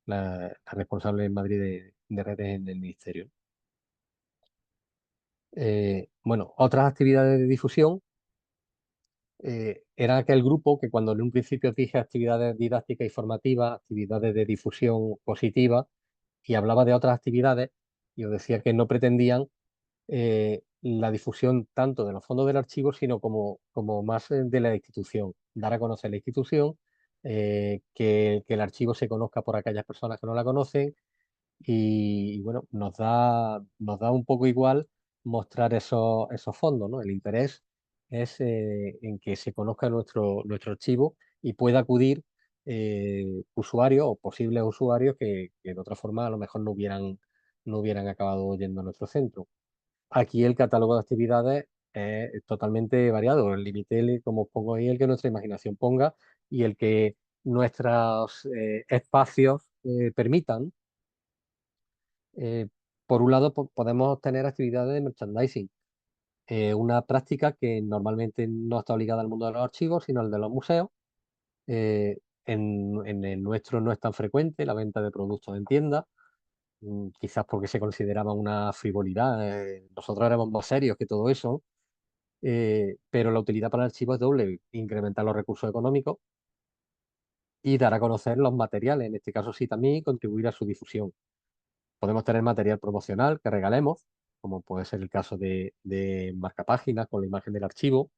la responsable en Madrid de redes en el Ministerio. Bueno, otras actividades de difusión, era aquel grupo que cuando en un principio dije actividades didácticas y formativas, actividades de difusión positiva, y hablaba de otras actividades, y os decía que no pretendían la difusión tanto de los fondos del archivo, sino como más de la institución, dar a conocer la institución, que el archivo se conozca por aquellas personas que no la conocen y, bueno, nos da un poco igual mostrar esos fondos, ¿no? El interés es en que se conozca nuestro archivo y pueda acudir usuarios o posibles usuarios que de otra forma a lo mejor no hubieran acabado yendo a nuestro centro. Aquí el catálogo de actividades es totalmente variado. El límite, como pongo ahí, el que nuestra imaginación ponga y el que nuestros espacios permitan. Eh, por un lado, podemos tener actividades de merchandising, una práctica que normalmente no está obligada al mundo de los archivos, sino al de los museos. En el nuestro no es tan frecuente la venta de productos en tiendas, quizás porque se consideraba una frivolidad. Nosotros éramos más serios que todo eso, pero la utilidad para el archivo es doble: incrementar los recursos económicos y dar a conocer los materiales, en este caso sí también, y contribuir a su difusión. Podemos tener material promocional que regalemos, como puede ser el caso de marcapáginas con la imagen del archivo.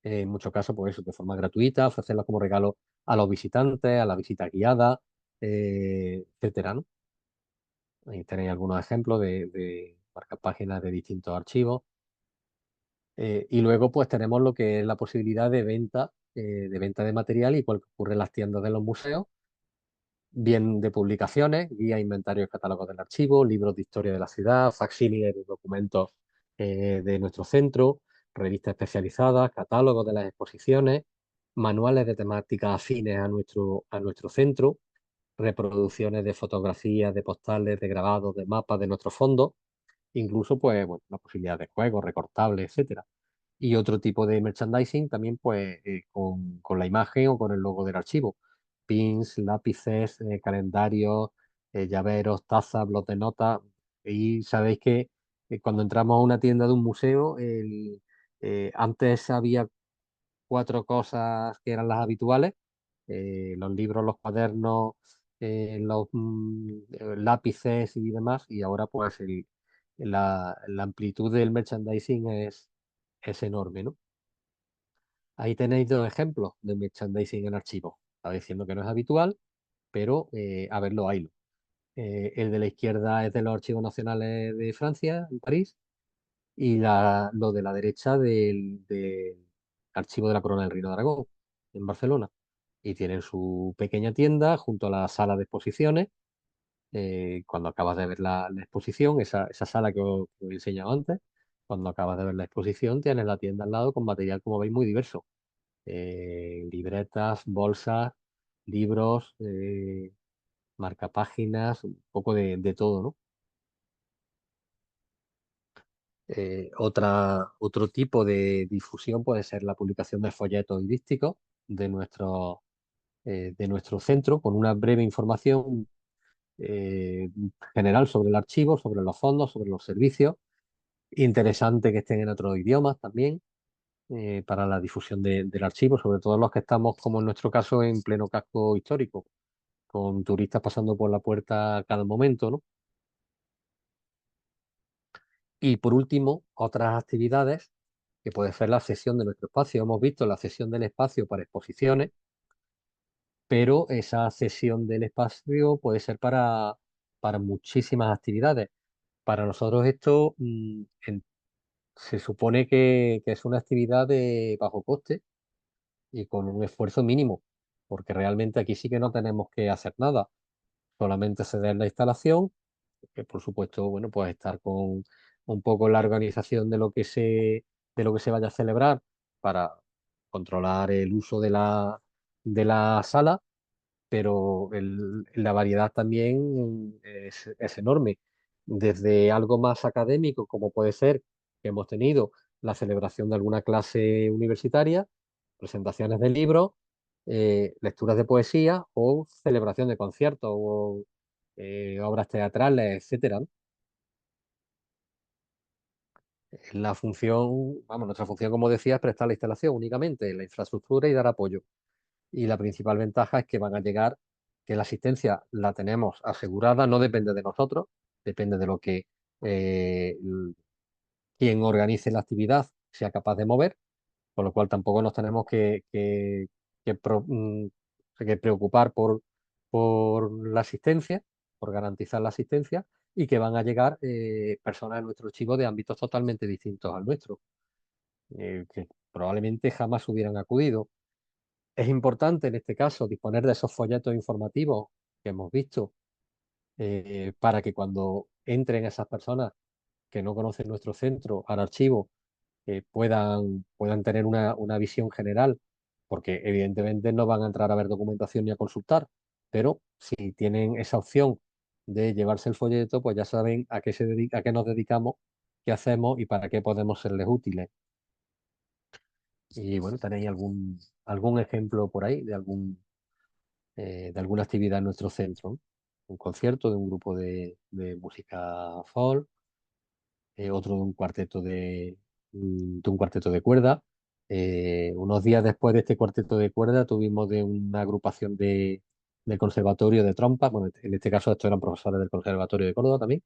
En muchos casos, pues eso, de forma gratuita, ofrecerlas como regalo a los visitantes, a la visita guiada. etcétera, ¿no? Ahí tenéis algunos ejemplos de marcar páginas de distintos archivos. Y luego pues tenemos lo que es la posibilidad de venta de material, igual que ocurre en las tiendas de los museos, bien de publicaciones, guía, inventario y catálogos del archivo, libros de historia de la ciudad, facsímiles de documentos de nuestro centro, revistas especializadas, catálogos de las exposiciones, manuales de temáticas afines a nuestro centro, reproducciones de fotografías, de postales, de grabados, de mapas de nuestro fondo, incluso pues bueno, la posibilidad de juegos recortables, etcétera. Y otro tipo de merchandising también pues con la imagen o con el logo del archivo. Pins, lápices, calendarios, llaveros, tazas, bloc de notas. Y sabéis que cuando entramos a una tienda de un museo, antes había cuatro cosas que eran las habituales: los libros, los cuadernos, los lápices y demás, y ahora pues la amplitud del merchandising es enorme, ¿no? Ahí tenéis dos ejemplos de merchandising en archivo. Estaba diciendo que no es habitual, pero a verlo, haylo. El de la izquierda es de los Archivos Nacionales de Francia, en París, y lo de la derecha del Archivo de la Corona del Reino de Aragón, en Barcelona. Y tienen su pequeña tienda junto a la sala de exposiciones. Cuando acabas de ver la exposición, esa sala que os he enseñado antes, cuando acabas de ver la exposición, tienes la tienda al lado con material, como veis, muy diverso. Libretas, bolsas, libros, marcapáginas, un poco de todo, ¿no? Otro tipo de difusión puede ser la publicación de folletos turísticos de de nuestro centro, con una breve información general sobre el archivo, sobre los fondos, sobre los servicios. Interesante que estén en otros idiomas también, para la difusión del archivo, sobre todo los que estamos, como en nuestro caso, en pleno casco histórico, con turistas pasando por la puerta a cada momento, ¿no? Y por último, otras actividades que puede ser la cesión de nuestro espacio. Hemos visto la cesión del espacio para exposiciones, pero esa cesión del espacio puede ser para muchísimas actividades. Para nosotros esto se supone que es una actividad de bajo coste y con un esfuerzo mínimo, porque realmente aquí sí que no tenemos que hacer nada, solamente ceder la instalación, que por supuesto, bueno, pues estar con un poco la organización de lo que se vaya a celebrar para controlar el uso de la sala, pero la variedad también es enorme. Desde algo más académico, como puede ser que hemos tenido la celebración de alguna clase universitaria, presentaciones de libros, lecturas de poesía o celebración de conciertos o obras teatrales, etcétera, ¿no? La función, vamos, nuestra función, como decía, es prestar la instalación únicamente, la infraestructura y dar apoyo. Y la principal ventaja es que van a llegar, que la asistencia la tenemos asegurada, no depende de nosotros, depende de lo que quien organice la actividad sea capaz de mover, con lo cual tampoco nos tenemos que preocupar por la asistencia, por garantizar la asistencia, y que van a llegar personas en nuestro archivo de ámbitos totalmente distintos al nuestro, que probablemente jamás hubieran acudido. Es importante en este caso disponer de esos folletos informativos que hemos visto, para que cuando entren esas personas que no conocen nuestro centro al archivo, puedan tener una visión general, porque evidentemente no van a entrar a ver documentación ni a consultar, pero si tienen esa opción de llevarse el folleto, pues ya saben a qué a qué nos dedicamos, qué hacemos y para qué podemos serles útiles. Y bueno, ¿tenéis algún ejemplo por ahí de alguna actividad en nuestro centro? ¿No? Un concierto de un grupo de música folk, otro de un de un cuarteto de cuerda. Unos días después de este cuarteto de cuerda tuvimos de una agrupación del Conservatorio de Trompa, bueno, en este caso estos eran profesores del Conservatorio de Córdoba también.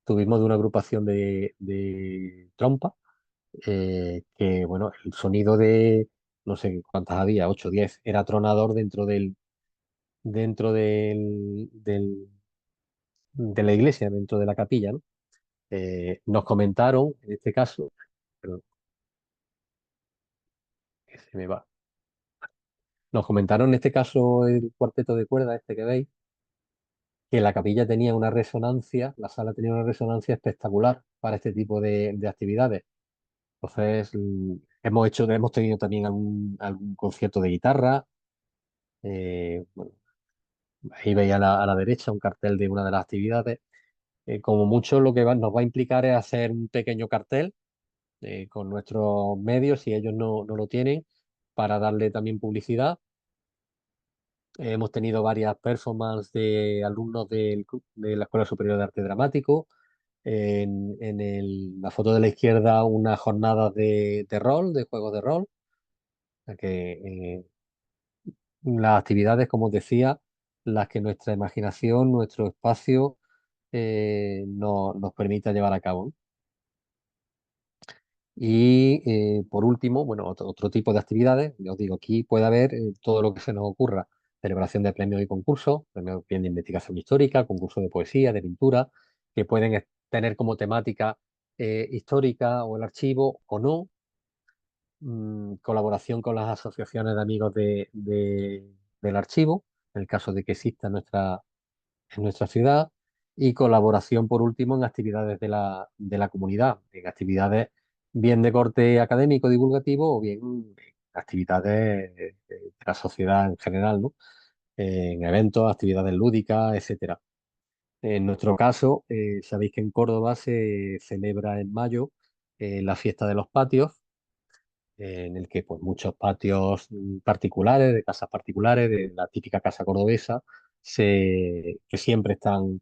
Tuvimos de una agrupación de trompa, que bueno, el sonido de, no sé cuántas había, 8 o 10, era atronador dentro dentro de la iglesia, dentro de la capilla, ¿no? Nos comentaron, en este caso, perdón, que se me va. Nos comentaron en este caso el cuarteto de cuerdas, este que veis, que la capilla tenía una resonancia, la sala tenía una resonancia espectacular para este tipo de actividades. Entonces, hemos tenido también algún concierto de guitarra. Bueno, ahí veis a la derecha un cartel de una de las actividades. Como mucho lo que nos va a implicar es hacer un pequeño cartel con nuestros medios, si ellos no lo tienen, para darle también publicidad. Hemos tenido varias performances de alumnos de la Escuela Superior de Arte Dramático. La foto de la izquierda, unas jornadas de rol, de juegos de rol. O sea que las actividades, como os decía, las que nuestra imaginación, nuestro espacio nos permita llevar a cabo, ¿no? Y por último, bueno, otro tipo de actividades, ya os digo, aquí puede haber todo lo que se nos ocurra: celebración de premios y concursos, premios bien de investigación histórica, concursos de poesía, de pintura, que pueden tener como temática histórica o el archivo o no. Colaboración con las asociaciones de amigos del archivo, en el caso de que exista en nuestra ciudad, y colaboración, por último, en actividades de la comunidad, en actividades bien de corte académico, divulgativo, o bien actividades de la sociedad en general, ¿no? En eventos, actividades lúdicas, etcétera. En nuestro caso, sabéis que en Córdoba se celebra en mayo la fiesta de los patios, en el que pues muchos patios particulares, de casas particulares, de la típica casa cordobesa, que siempre están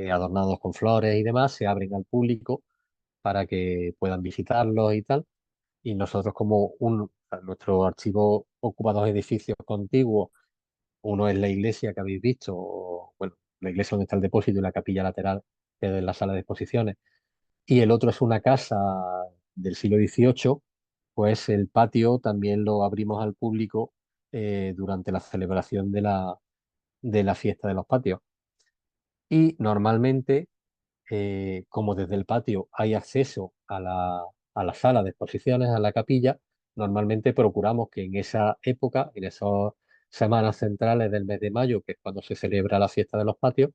adornados con flores y demás, se abren al público para que puedan visitarlos y tal. Y nosotros, o sea, nuestro archivo ocupa dos edificios contiguos. Uno es la iglesia que habéis visto, bueno, la iglesia donde está el depósito y la capilla lateral, que es la sala de exposiciones, y el otro es una casa del siglo XVIII. Pues el patio también lo abrimos al público durante la celebración de la fiesta de los patios. Y normalmente, como desde el patio hay acceso a la sala de exposiciones, a la capilla, normalmente procuramos que en esa época, en esas semanas centrales del mes de mayo, que es cuando se celebra la fiesta de los patios,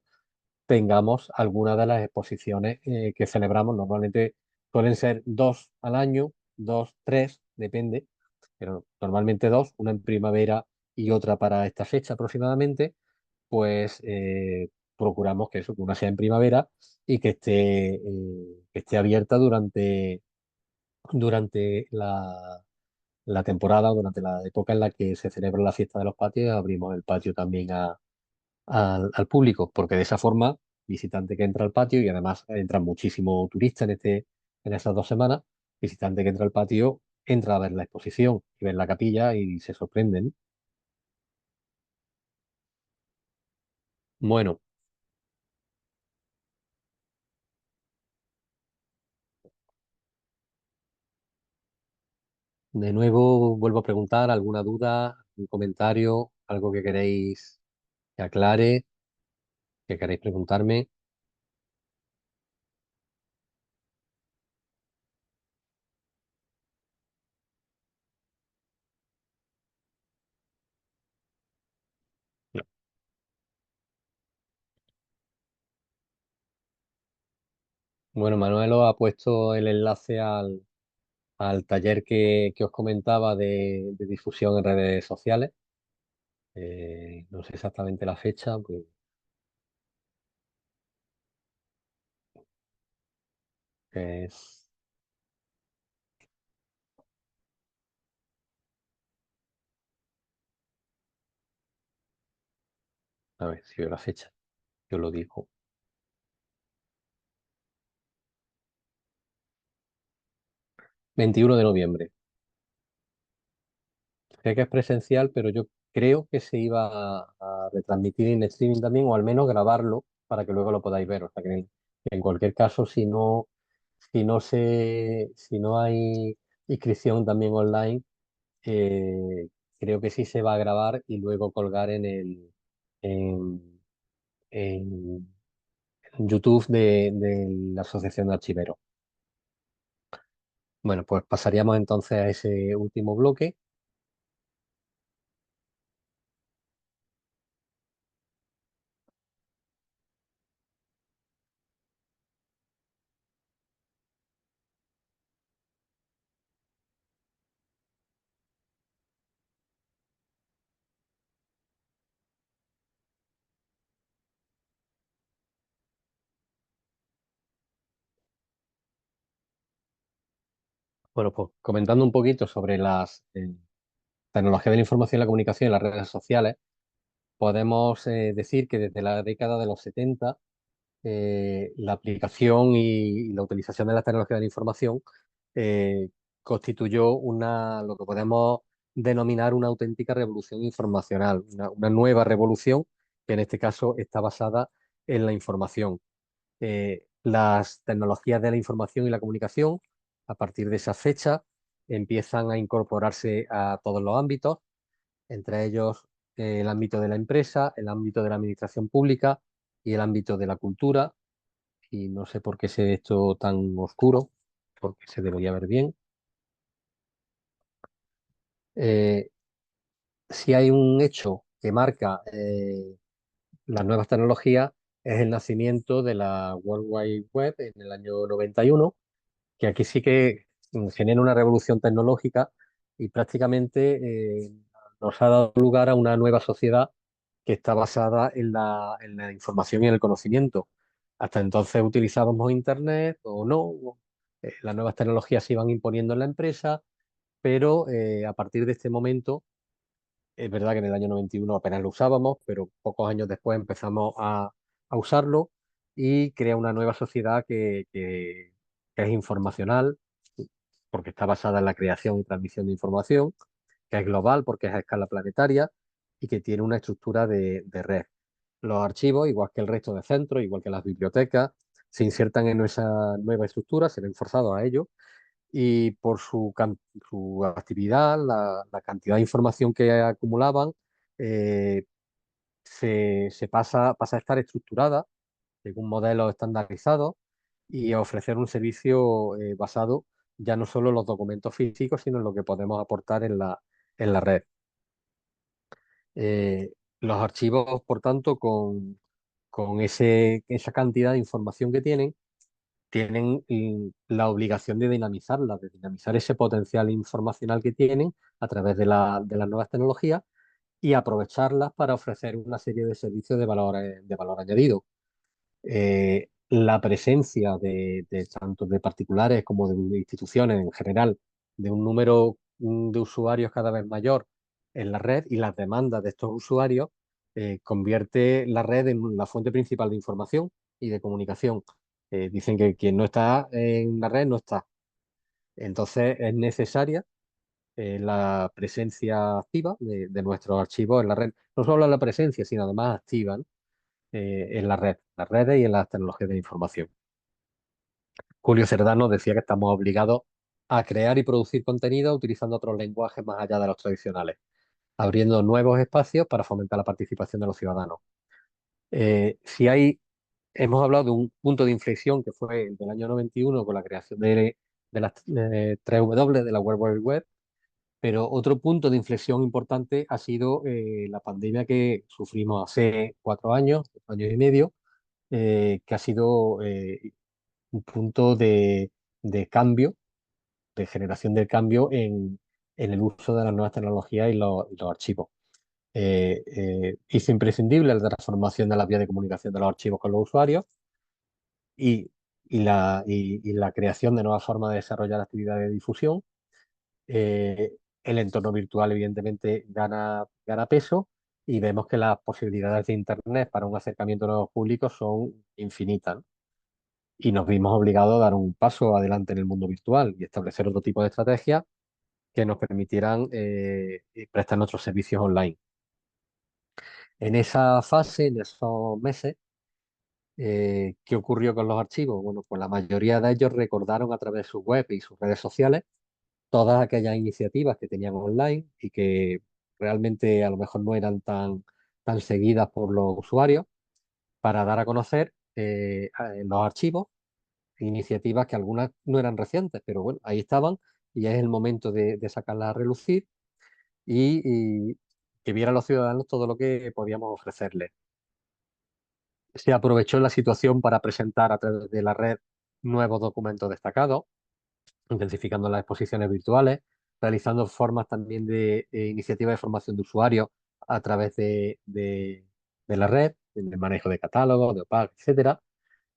tengamos alguna de las exposiciones que celebramos. Normalmente suelen ser dos al año, dos, tres, depende, pero normalmente dos, una en primavera y otra para esta fecha aproximadamente. Pues procuramos que una sea en primavera y que esté abierta durante la temporada, durante la época en la que se celebra la fiesta de los patios. Abrimos el patio también al público, porque de esa forma, visitante que entra al patio, y además entran muchísimos turistas en estas 2 semanas, visitante que entra al patio entra a ver la exposición y ver la capilla y se sorprenden. Bueno, de nuevo vuelvo a preguntar: ¿alguna duda, un comentario, algo que queréis que aclare, que queréis preguntarme? No. Bueno, Manuelo ha puesto el enlace al taller que os comentaba de difusión en redes sociales. No sé exactamente la fecha, pues es, a ver si veo la fecha, yo lo digo. 21 de noviembre. Sé que es presencial, pero yo creo que se iba a retransmitir en streaming también, o al menos grabarlo para que luego lo podáis ver. O sea que en cualquier caso, si no hay inscripción también online, creo que sí se va a grabar y luego colgar en, en YouTube de la Asociación de Archiveros. Bueno, pues pasaríamos entonces a ese último bloque. Bueno, pues comentando un poquito sobre las tecnologías de la información y la comunicación y las redes sociales, podemos decir que desde la década de los 70 la aplicación y la utilización de las tecnologías de la información eh, constituyó lo que podemos denominar una auténtica revolución informacional, una nueva revolución que en este caso está basada en la información. Las tecnologías de la información y la comunicación, a partir de esa fecha, empiezan a incorporarse a todos los ámbitos, entre ellos el ámbito de la empresa, el ámbito de la administración pública y el ámbito de la cultura. Y no sé por qué se ve esto tan oscuro, porque se debería ver bien. Eh, si hay un hecho que marca las nuevas tecnologías, es el nacimiento de la World Wide Web en el año 91, que aquí sí que genera una revolución tecnológica y prácticamente nos ha dado lugar a una nueva sociedad que está basada en la información y en el conocimiento. Hasta entonces utilizábamos Internet o no, las nuevas tecnologías se iban imponiendo en la empresa, pero a partir de este momento es verdad que en el año 91 apenas lo usábamos, pero pocos años después empezamos a usarlo y crea una nueva sociedad que es informacional, porque está basada en la creación y transmisión de información, que es global, porque es a escala planetaria y que tiene una estructura de red. Los archivos, igual que el resto de centros, igual que las bibliotecas, se insertan en esa nueva estructura, se ven forzados a ello y por su actividad, la cantidad de información que acumulaban, eh, pasa a estar estructurada según modelos estandarizados y a ofrecer un servicio basado ya no solo en los documentos físicos, sino en lo que podemos aportar en la red. Los archivos, por tanto, con esa cantidad de información que tienen la obligación de dinamizarla, de dinamizar ese potencial informacional que tienen a través de las nuevas tecnologías y aprovecharlas para ofrecer una serie de servicios de valor añadido. La presencia de tanto de particulares como de instituciones en general, de un número de usuarios cada vez mayor en la red y las demandas de estos usuarios, convierte la red en la fuente principal de información y de comunicación. Dicen que quien no está en la red no está. Entonces es necesaria la presencia activa de nuestros archivos en la red. No solo la presencia, sino además activa, ¿no? En la red, las redes y en las tecnologías de información. Julio Cerdano decía que estamos obligados a crear y producir contenido utilizando otros lenguajes más allá de los tradicionales, abriendo nuevos espacios para fomentar la participación de los ciudadanos. Si hay, hemos hablado de un punto de inflexión que fue el del año 91 con la creación de las 3W de la World Wide Web, pero otro punto de inflexión importante ha sido la pandemia que sufrimos hace 4 años, 2 años y medio, que ha sido un punto de cambio, de generación del cambio en el uso de las nuevas tecnologías y los archivos. Hizo imprescindible la transformación de las vías de comunicación de los archivos con los usuarios y, y la creación de nuevas formas de desarrollar actividades de difusión. El entorno virtual, evidentemente, gana peso y vemos que las posibilidades de Internet para un acercamiento a nuevos públicos son infinitas, ¿no? Y nos vimos obligados a dar un paso adelante en el mundo virtual y establecer otro tipo de estrategias que nos permitieran prestar nuestros servicios online. En esa fase, en esos meses, ¿qué ocurrió con los archivos? Bueno, pues la mayoría de ellos recordaron a través de su web y sus redes sociales todas aquellas iniciativas que tenían online y que realmente a lo mejor no eran tan seguidas por los usuarios para dar a conocer los archivos, iniciativas que algunas no eran recientes, pero bueno, ahí estaban y es el momento de sacarlas a relucir y que vieran los ciudadanos todo lo que podíamos ofrecerles. Se aprovechó la situación para presentar a través de la red nuevos documentos destacados, intensificando las exposiciones virtuales, realizando formas también de iniciativas de formación de usuarios a través de la red, en el manejo de catálogos, de OPAC, etcétera.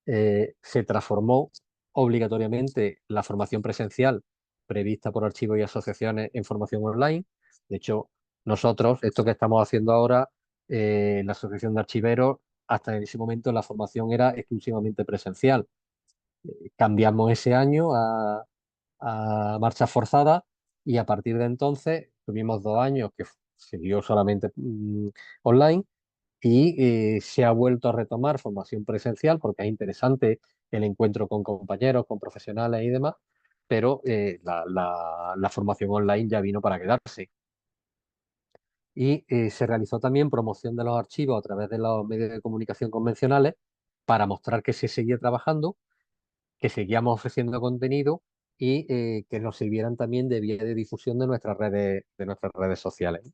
Se transformó obligatoriamente la formación presencial prevista por archivos y asociaciones en formación online. De hecho, nosotros, esto que estamos haciendo ahora, la Asociación de Archiveros, hasta en ese momento la formación era exclusivamente presencial. Cambiamos ese año a marcha forzada y a partir de entonces tuvimos 2 años que siguió solamente online y se ha vuelto a retomar formación presencial porque es interesante el encuentro con compañeros, con profesionales y demás, pero la formación online ya vino para quedarse. Y se realizó también promoción de los archivos a través de los medios de comunicación convencionales para mostrar que se seguía trabajando, que seguíamos ofreciendo contenido y que nos sirvieran también de vía de difusión de nuestras redes sociales.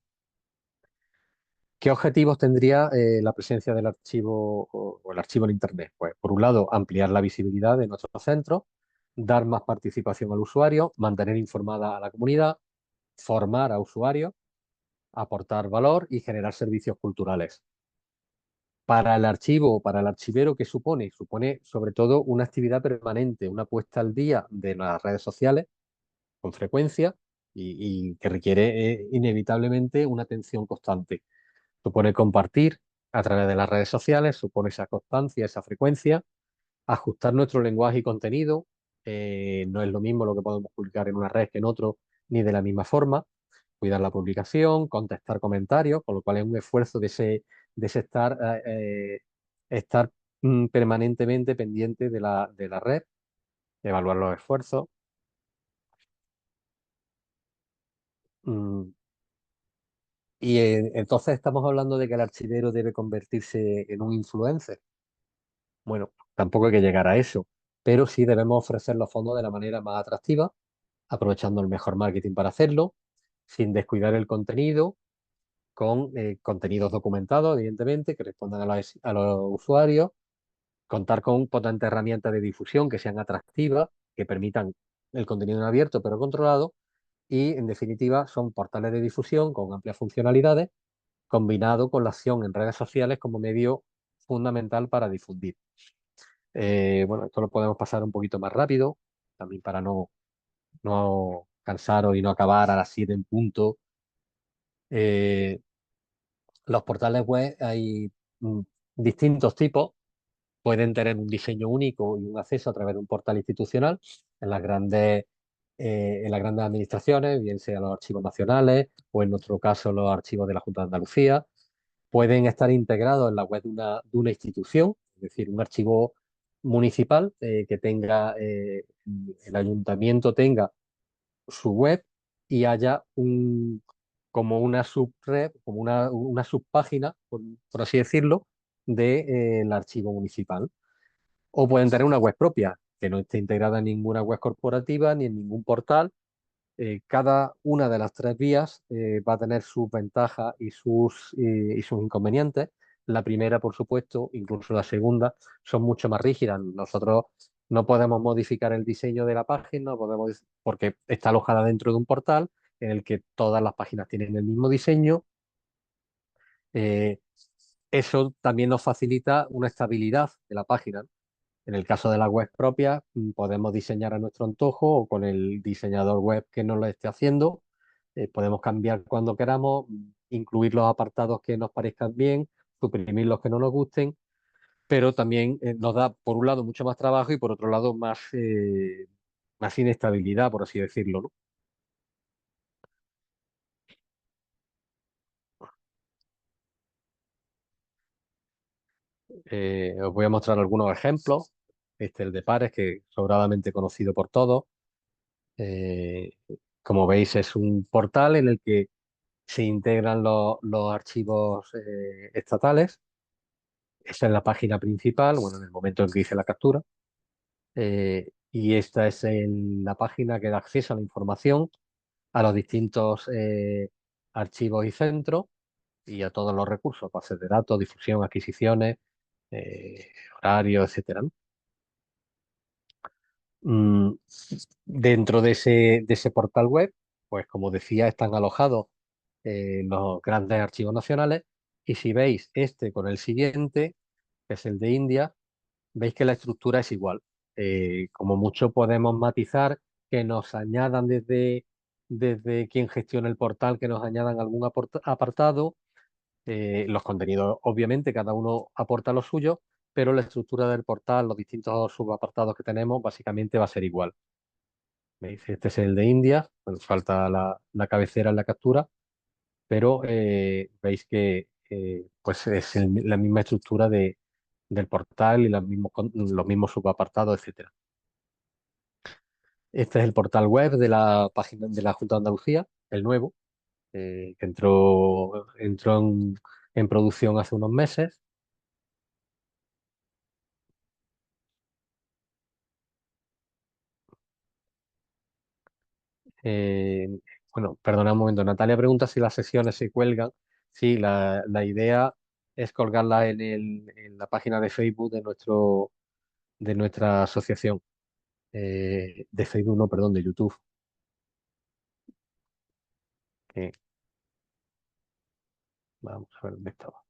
¿Qué objetivos tendría la presencia del archivo o el archivo en Internet? Pues, por un lado, ampliar la visibilidad de nuestros centros, dar más participación al usuario, mantener informada a la comunidad, formar a usuarios, aportar valor y generar servicios culturales. Para el archivo o para el archivero, ¿qué supone? Supone sobre todo una actividad permanente, una puesta al día de las redes sociales con frecuencia y que requiere inevitablemente una atención constante. Supone compartir a través de las redes sociales, supone esa constancia, esa frecuencia, ajustar nuestro lenguaje y contenido. No es lo mismo lo que podemos publicar en una red que en otro, ni de la misma forma. Cuidar la publicación, contestar comentarios, con lo cual es un esfuerzo de ese estar permanentemente pendiente de la red, evaluar los esfuerzos. Mm, Y entonces estamos hablando de que el archivero debe convertirse en un influencer. Bueno, tampoco hay que llegar a eso, pero sí debemos ofrecer los fondos de la manera más atractiva, aprovechando el mejor marketing para hacerlo, sin descuidar el contenido, con contenidos documentados, evidentemente, que respondan a los usuarios, contar con potentes herramientas de difusión que sean atractivas, que permitan el contenido en abierto pero controlado, y en definitiva son portales de difusión con amplias funcionalidades combinado con la acción en redes sociales como medio fundamental para difundir. Bueno, esto lo podemos pasar un poquito más rápido, también para no cansaros y no acabar a las 7 en punto. Eh, los portales web hay distintos tipos, pueden tener un diseño único y un acceso a través de un portal institucional en las grandes administraciones, bien sea los archivos nacionales o en nuestro caso los archivos de la Junta de Andalucía. Pueden estar integrados en la web de una institución, es decir, un archivo municipal que tenga, el ayuntamiento tenga su web y haya como una subred, como una subpágina, por así decirlo, del archivo municipal. O pueden tener una web propia, que no esté integrada en ninguna web corporativa ni en ningún portal. Cada una de las tres vías va a tener sus ventajas y sus inconvenientes. La primera, por supuesto, incluso la segunda, son mucho más rígidas. Nosotros no podemos modificar el diseño de la página, no podemos, porque está alojada dentro de un portal en el que todas las páginas tienen el mismo diseño. Eh, Eso también nos facilita una estabilidad de la página. En el caso de la web propia, podemos diseñar a nuestro antojo o con el diseñador web que nos lo esté haciendo. Podemos cambiar cuando queramos, incluir los apartados que nos parezcan bien, suprimir los que no nos gusten, pero también nos da, por un lado, mucho más trabajo y por otro lado, más inestabilidad, por así decirlo, ¿no? Os voy a mostrar algunos ejemplos. El de Pares, que es sobradamente conocido por todos. Eh, Como veis, es un portal en el que se integran los archivos estatales. Esa es la página principal, bueno, en el momento en que hice la captura. Y esta es la página que da acceso a la información a los distintos archivos y centros y a todos los recursos, bases de datos, difusión, adquisiciones, horarios, etcétera, ¿no? Mm, Dentro de ese portal web, pues como decía, están alojados los grandes archivos nacionales y si veis este con el siguiente, que es el de India, veis que la estructura es igual. Como mucho podemos matizar que nos añadan desde quien gestiona el portal, que nos añadan algún apartado. Los contenidos, obviamente, cada uno aporta lo suyo, pero la estructura del portal, los distintos subapartados que tenemos, básicamente va a ser igual. ¿Veis? Este es el de India, nos falta la cabecera en la captura, pero veis que pues es la misma estructura del portal y los mismos subapartados, etcétera. Este es el portal web de la página de la Junta de Andalucía, el nuevo, que entró en producción hace unos meses. Eh, bueno, perdona un momento. Natalia pregunta si las sesiones se cuelgan. Sí, la idea es colgarlas en la página de Facebook de nuestra asociación. De Facebook, no, perdón, de YouTube. Eh, Vamos a ver dónde estaba.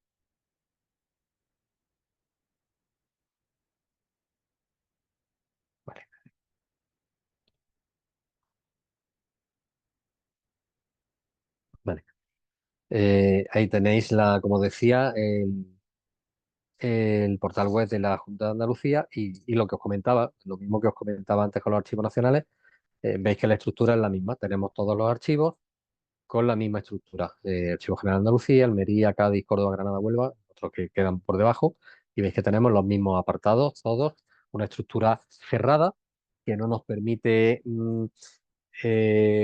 Vale, vale. Ahí tenéis como decía, el portal web de la Junta de Andalucía y lo que os comentaba, lo mismo que os comentaba antes con los archivos nacionales, veis que la estructura es la misma. Tenemos todos los archivos con la misma estructura. Archivo General de Andalucía, Almería, Cádiz, Córdoba, Granada, Huelva, otros que quedan por debajo. Y veis que tenemos los mismos apartados, todos, una estructura cerrada que no nos permite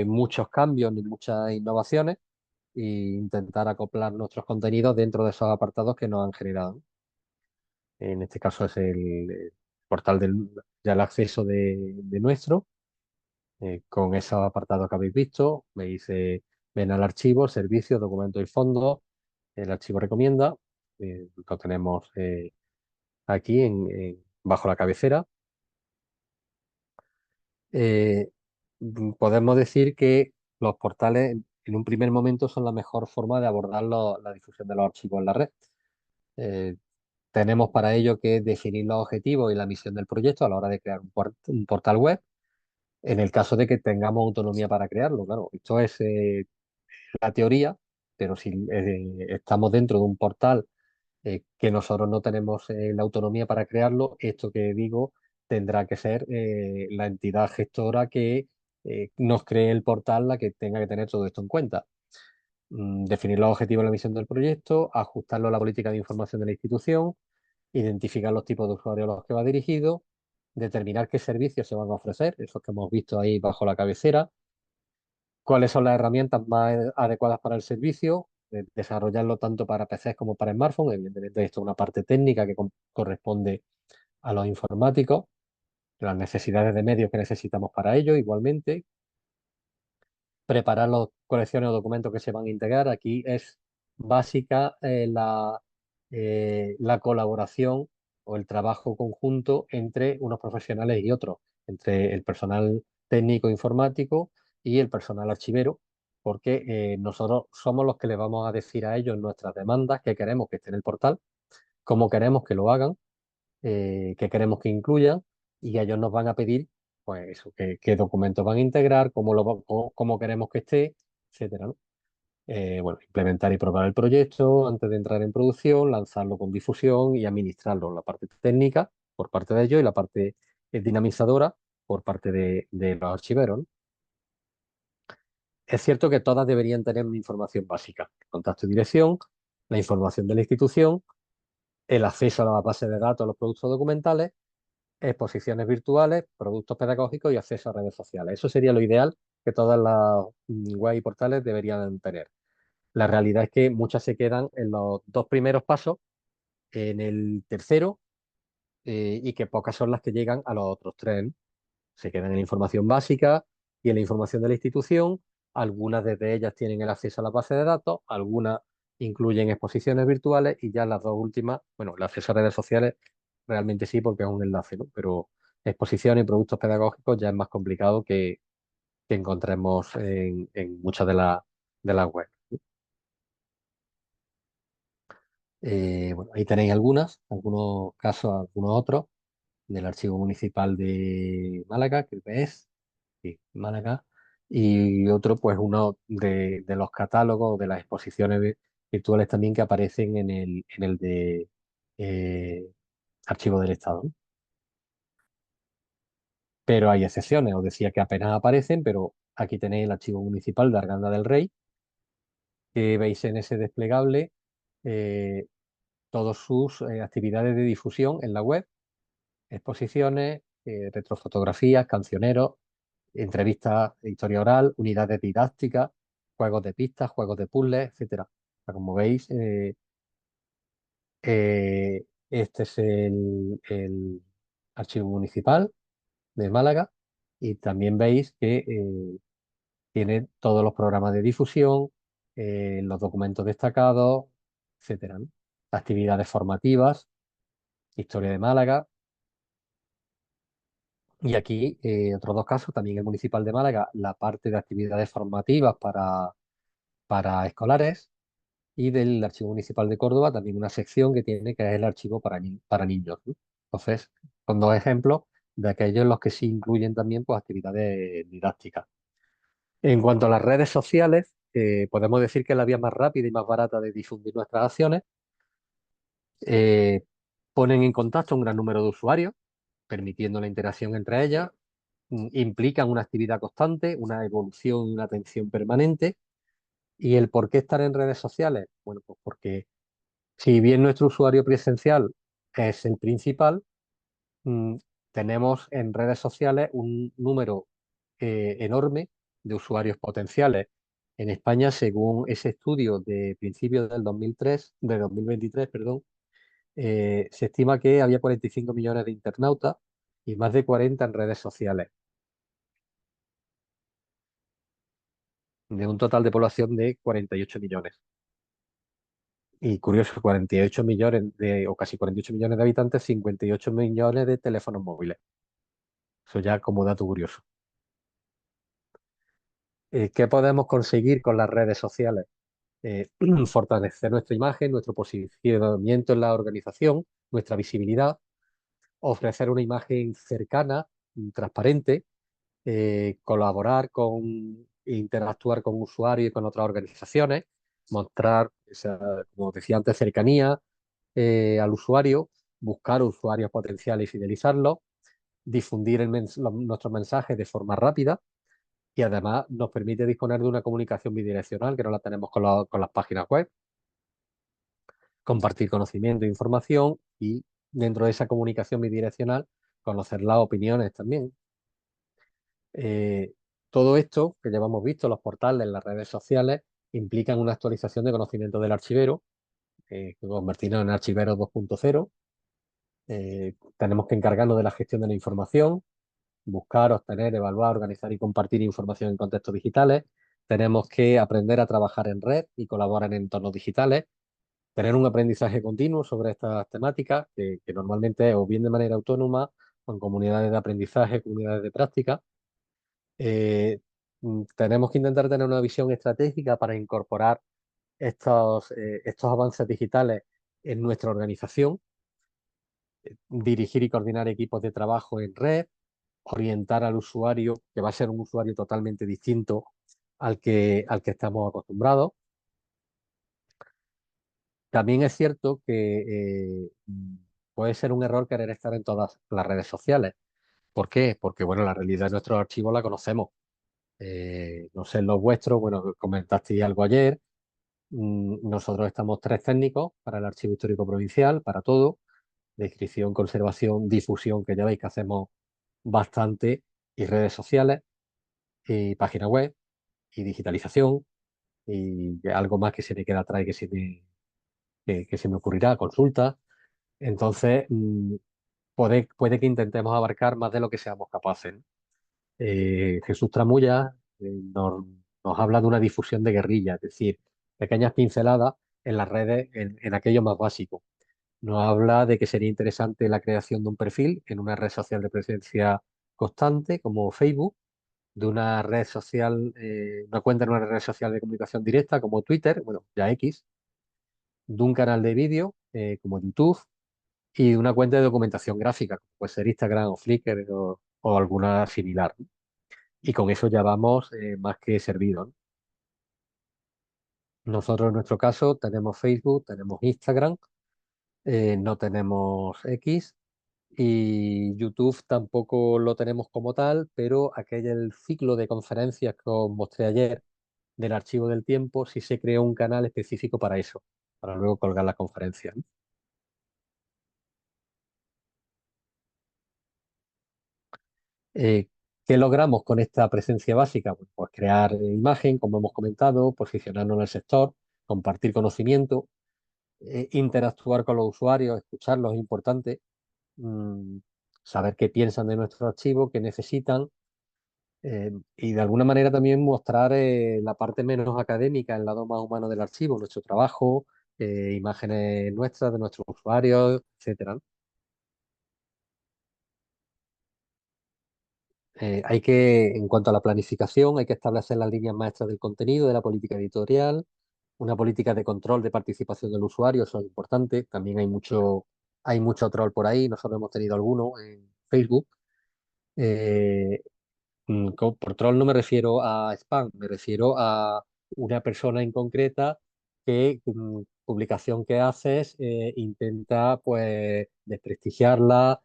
muchos cambios ni muchas innovaciones e intentar acoplar nuestros contenidos dentro de esos apartados que nos han generado. En este caso es el portal ya el acceso de nuestro, con esos apartados que habéis visto. Ven al archivo, servicios, documentos y fondos, el archivo recomienda, lo tenemos aquí bajo la cabecera. Eh, Podemos decir que los portales en un primer momento son la mejor forma de abordar la difusión de los archivos en la red. Eh, Tenemos para ello que definir los objetivos y la misión del proyecto a la hora de crear un portal web, en el caso de que tengamos autonomía para crearlo. Claro, esto es la teoría, pero si estamos dentro de un portal que nosotros no tenemos la autonomía para crearlo, esto que digo tendrá que ser la entidad gestora que nos cree el portal la que tenga que tener todo esto en cuenta. Definir los objetivos y la misión del proyecto, ajustarlo a la política de información de la institución, identificar los tipos de usuarios a los que va dirigido, determinar qué servicios se van a ofrecer, esos que hemos visto ahí bajo la cabecera, cuáles son las herramientas más adecuadas para el servicio, desarrollarlo tanto para PCs como para smartphones. Evidentemente, esto es una parte técnica que corresponde a los informáticos, las necesidades de medios que necesitamos para ello, igualmente. Preparar las colecciones o documentos que se van a integrar. Aquí es básica la colaboración o el trabajo conjunto entre unos profesionales y otros, entre el personal técnico informático y el personal archivero, porque nosotros somos los que les vamos a decir a ellos nuestras demandas, que queremos que esté en el portal, cómo queremos que lo hagan, qué queremos que incluyan, y ellos nos van a pedir pues eso, qué documentos van a integrar, cómo queremos que esté, etcétera, ¿no? Bueno, implementar y probar el proyecto antes de entrar en producción, lanzarlo con difusión y administrarlo, la parte técnica por parte de ellos y la parte dinamizadora por parte de los archiveros, ¿no? Es cierto que todas deberían tener una información básica: contacto y dirección, la información de la institución, el acceso a la base de datos, a los productos documentales, exposiciones virtuales, productos pedagógicos y acceso a redes sociales. Eso sería lo ideal que todas las web y portales deberían tener. La realidad es que muchas se quedan en los dos primeros pasos, en el tercero, y que pocas son las que llegan a los otros tres, ¿no? Se quedan en la información básica y en la información de la institución. Algunas de ellas tienen el acceso a la base de datos, algunas incluyen exposiciones virtuales y ya las dos últimas, bueno, el acceso a redes sociales realmente sí porque es un enlace, ¿no? Pero exposiciones y productos pedagógicos ya es más complicado que encontremos en muchas de las webs. Bueno, ahí tenéis algunos casos, algunos otros del Archivo Municipal de Málaga, que es, sí, Málaga, y otro, pues uno de los catálogos, de las exposiciones virtuales también que aparecen en el de eh, Archivo del Estado, ¿no? Pero hay excepciones, os decía que apenas aparecen, pero aquí tenéis el Archivo Municipal de Arganda del Rey, que veis en ese desplegable eh, todas sus actividades de difusión en la web, exposiciones, retrofotografías, cancioneros, entrevistas, historia oral, unidades didácticas, juegos de pistas, juegos de puzzles, etcétera. O sea, como veis, este es el archivo municipal de Málaga y también veis que tiene todos los programas de difusión, los documentos destacados, etcétera, ¿no? Actividades formativas, historia de Málaga. Y aquí, otros dos casos, también el municipal de Málaga, la parte de actividades formativas para escolares y del Archivo Municipal de Córdoba también una sección que tiene que es el archivo para niños, ¿no? Entonces, con dos ejemplos de aquellos en los que sí incluyen también pues, actividades didácticas. En cuanto a las redes sociales, podemos decir que es la vía más rápida y más barata de difundir nuestras acciones. Eh, Ponen en contacto a un gran número de usuarios, permitiendo la interacción entre ellas, implican una actividad constante, una evolución y una atención permanente. ¿Y el por qué estar en redes sociales? Bueno, pues porque si bien nuestro usuario presencial es el principal, mm, tenemos en redes sociales un número enorme de usuarios potenciales. En España, según ese estudio de principios del 2003, de 2023, perdón, se estima que había 45 millones de internautas y más de 40 en redes sociales, de un total de población de 48 millones. Y curioso, 48 millones o casi 48 millones de habitantes, 58 millones de teléfonos móviles. Eso ya como dato curioso. ¿Qué podemos conseguir con las redes sociales? Fortalecer nuestra imagen, nuestro posicionamiento en la organización, nuestra visibilidad, ofrecer una imagen cercana, transparente, colaborar interactuar con usuarios y con otras organizaciones, mostrar, como decía antes, cercanía al usuario, buscar usuarios potenciales y fidelizarlos, difundir nuestros mensajes de forma rápida y además nos permite disponer de una comunicación bidireccional que no la tenemos con las páginas web, compartir conocimiento e información y dentro de esa comunicación bidireccional conocer las opiniones también. Eh, Todo esto que ya hemos visto, los portales, las redes sociales, implican una actualización de conocimiento del archivero, convertirnos en archivero 2.0. Tenemos que encargarnos de la gestión de la información, buscar, obtener, evaluar, organizar y compartir información en contextos digitales. Tenemos que aprender a trabajar en red y colaborar en entornos digitales. Tener un aprendizaje continuo sobre estas temáticas, que normalmente es o bien de manera autónoma o en comunidades de aprendizaje, comunidades de práctica. Tenemos que intentar tener una visión estratégica para incorporar estos avances digitales en nuestra organización, dirigir y coordinar equipos de trabajo en red, orientar al usuario, que va a ser un usuario totalmente distinto al que estamos acostumbrados. También es cierto que puede ser un error querer estar en todas las redes sociales. ¿Por qué? Porque, bueno, la realidad de nuestros archivos la conocemos. No sé, los vuestros, bueno, comentasteis algo ayer. Nosotros estamos tres técnicos para el Archivo Histórico Provincial, para todo, descripción, conservación, difusión, que ya veis que hacemos bastante, y redes sociales, y página web, y digitalización, y algo más que se me queda atrás y que se me ocurrirá, consultas. Entonces, puede que intentemos abarcar más de lo que seamos capaces, ¿no? Jesús Tramulla nos habla de una difusión de guerrilla, es decir, pequeñas pinceladas en las redes, en aquello más básico. Nos habla de que sería interesante la creación de un perfil en una red social de presencia constante como Facebook, de una red social, una cuenta en una red social de comunicación directa como Twitter, bueno, ya X, de un canal de vídeo como YouTube y de una cuenta de documentación gráfica, como puede ser Instagram o Flickr o alguna similar, ¿no? Y con eso ya vamos más que servidos, ¿no? Nosotros en nuestro caso tenemos Facebook, tenemos Instagram, no tenemos X y YouTube tampoco lo tenemos como tal, pero el ciclo de conferencias que os mostré ayer del Archivo del Tiempo sí se creó un canal específico para eso, para luego colgar las conferencias, ¿no? Eh, ¿Qué logramos con esta presencia básica? Bueno, pues crear imagen, como hemos comentado, posicionarnos en el sector, compartir conocimiento, interactuar con los usuarios, escucharlos es importante, mm, saber qué piensan de nuestro archivo, qué necesitan, y de alguna manera también mostrar la parte menos académica, el lado más humano del archivo, nuestro trabajo, imágenes nuestras, de nuestros usuarios, etcétera, ¿no? En cuanto a la planificación, hay que establecer las líneas maestras del contenido, de la política editorial, una política de control de participación del usuario, eso es importante. También hay mucho troll por ahí, nosotros hemos tenido alguno en Facebook. Eh, por troll no me refiero a spam, me refiero a una persona en concreta que publicación que haces intenta pues desprestigiarla,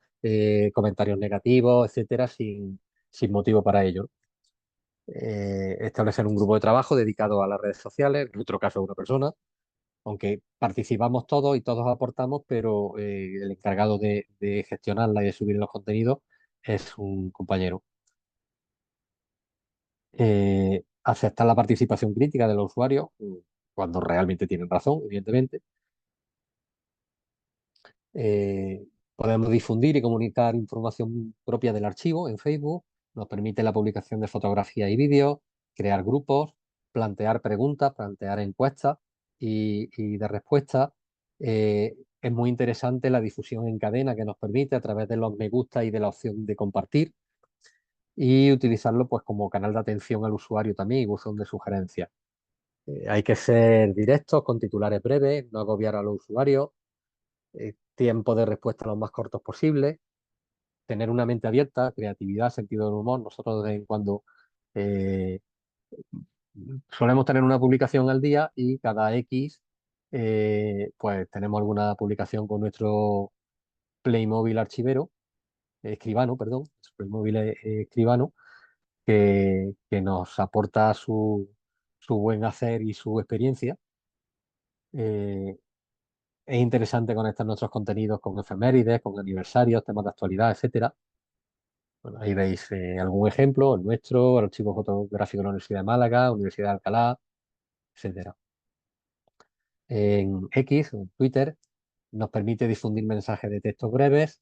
comentarios negativos, etcétera, sin motivo para ello. Establecer un grupo de trabajo dedicado a las redes sociales, en nuestro caso una persona, aunque participamos todos y todos aportamos, pero el encargado de gestionarla y de subir los contenidos es un compañero. Aceptar la participación crítica de los usuarios cuando realmente tienen razón, evidentemente. Eh, Podemos difundir y comunicar información propia del archivo en Facebook. Nos permite la publicación de fotografías y vídeos, crear grupos, plantear preguntas, plantear encuestas y de respuestas. Es muy interesante la difusión en cadena que nos permite a través de los me gusta y de la opción de compartir y utilizarlo pues como canal de atención al usuario también y buzón de sugerencias. Hay que ser directos, con titulares breves, no agobiar a los usuarios, tiempo de respuesta los más cortos posibles, tener una mente abierta, creatividad, sentido del humor. Nosotros de vez en cuando eh, solemos tener una publicación al día y cada X pues tenemos alguna publicación con nuestro Playmobil archivero, escribano, perdón, nuestro Playmobil escribano, que nos aporta su buen hacer y su experiencia. Eh, Es interesante conectar nuestros contenidos con efemérides, con aniversarios, temas de actualidad, etcétera. Bueno, ahí veis algún ejemplo, el nuestro, el archivo fotográfico de la Universidad de Málaga, Universidad de Alcalá, etcétera. En X, en Twitter, nos permite difundir mensajes de texto breves,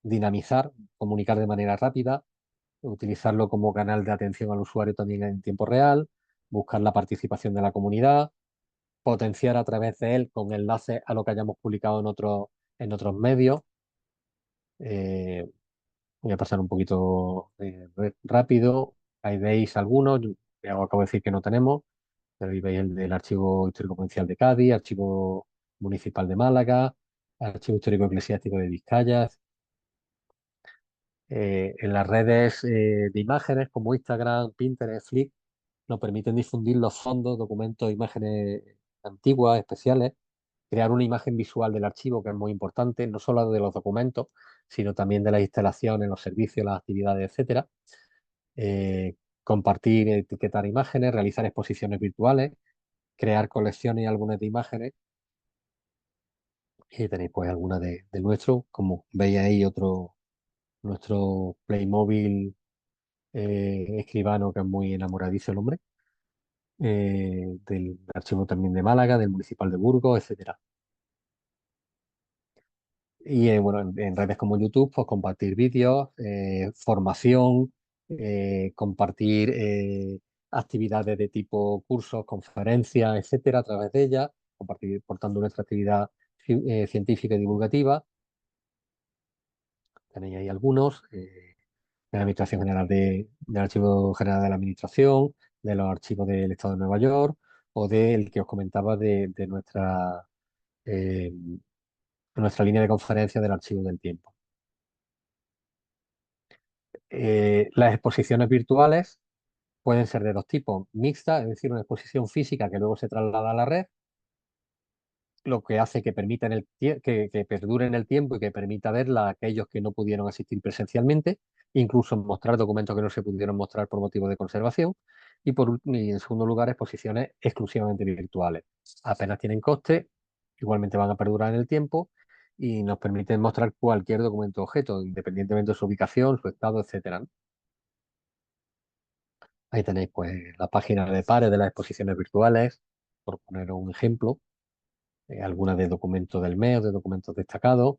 dinamizar, comunicar de manera rápida, utilizarlo como canal de atención al usuario también en tiempo real, buscar la participación de la comunidad, potenciar a través de él con enlaces a lo que hayamos publicado en otros medios. Eh, Voy a pasar un poquito rápido. Ahí veis algunos. Yo acabo de decir que no tenemos, pero ahí veis el del Archivo Histórico Provincial de Cádiz, Archivo Municipal de Málaga, Archivo Histórico Eclesiástico de Vizcaya. En las redes de imágenes como Instagram, Pinterest, Flick, nos permiten difundir los fondos, documentos, imágenes antiguas, especiales, crear una imagen visual del archivo, que es muy importante, no solo de los documentos, sino también de las instalaciones, los servicios, las actividades, etcétera. Compartir, etiquetar imágenes, realizar exposiciones virtuales, crear colecciones y álbumes de imágenes. Y tenéis pues algunas de nuestro, como veis ahí nuestro Playmobil escribano, que es muy enamoradizo el hombre. del archivo también de Málaga, del Municipal de Burgos, etcétera. Y bueno, en redes como YouTube, pues compartir vídeos, formación, compartir actividades de tipo cursos, conferencias, etcétera, a través de ellas, compartir, por tanto, nuestra actividad científica y divulgativa. Tenéis ahí algunos, de la Administración General del Archivo General de la Administración, de los archivos del Estado de Nueva York o del que os comentaba de eh, nuestra línea de conferencia del Archivo del Tiempo. Las exposiciones virtuales pueden ser de dos tipos: mixtas, es decir, una exposición física que luego se traslada a la red, lo que hace que permita que perdure en el tiempo y que permita verla a aquellos que no pudieron asistir presencialmente, incluso mostrar documentos que no se pudieron mostrar por motivos de conservación. Y en segundo lugar, exposiciones exclusivamente virtuales. Apenas tienen coste, igualmente van a perdurar en el tiempo y nos permiten mostrar cualquier documento o objeto, independientemente de su ubicación, su estado, etcétera, ¿no? Ahí tenéis pues la página de pares de las exposiciones virtuales, por poner un ejemplo, algunas de documentos del mes, de documentos destacados.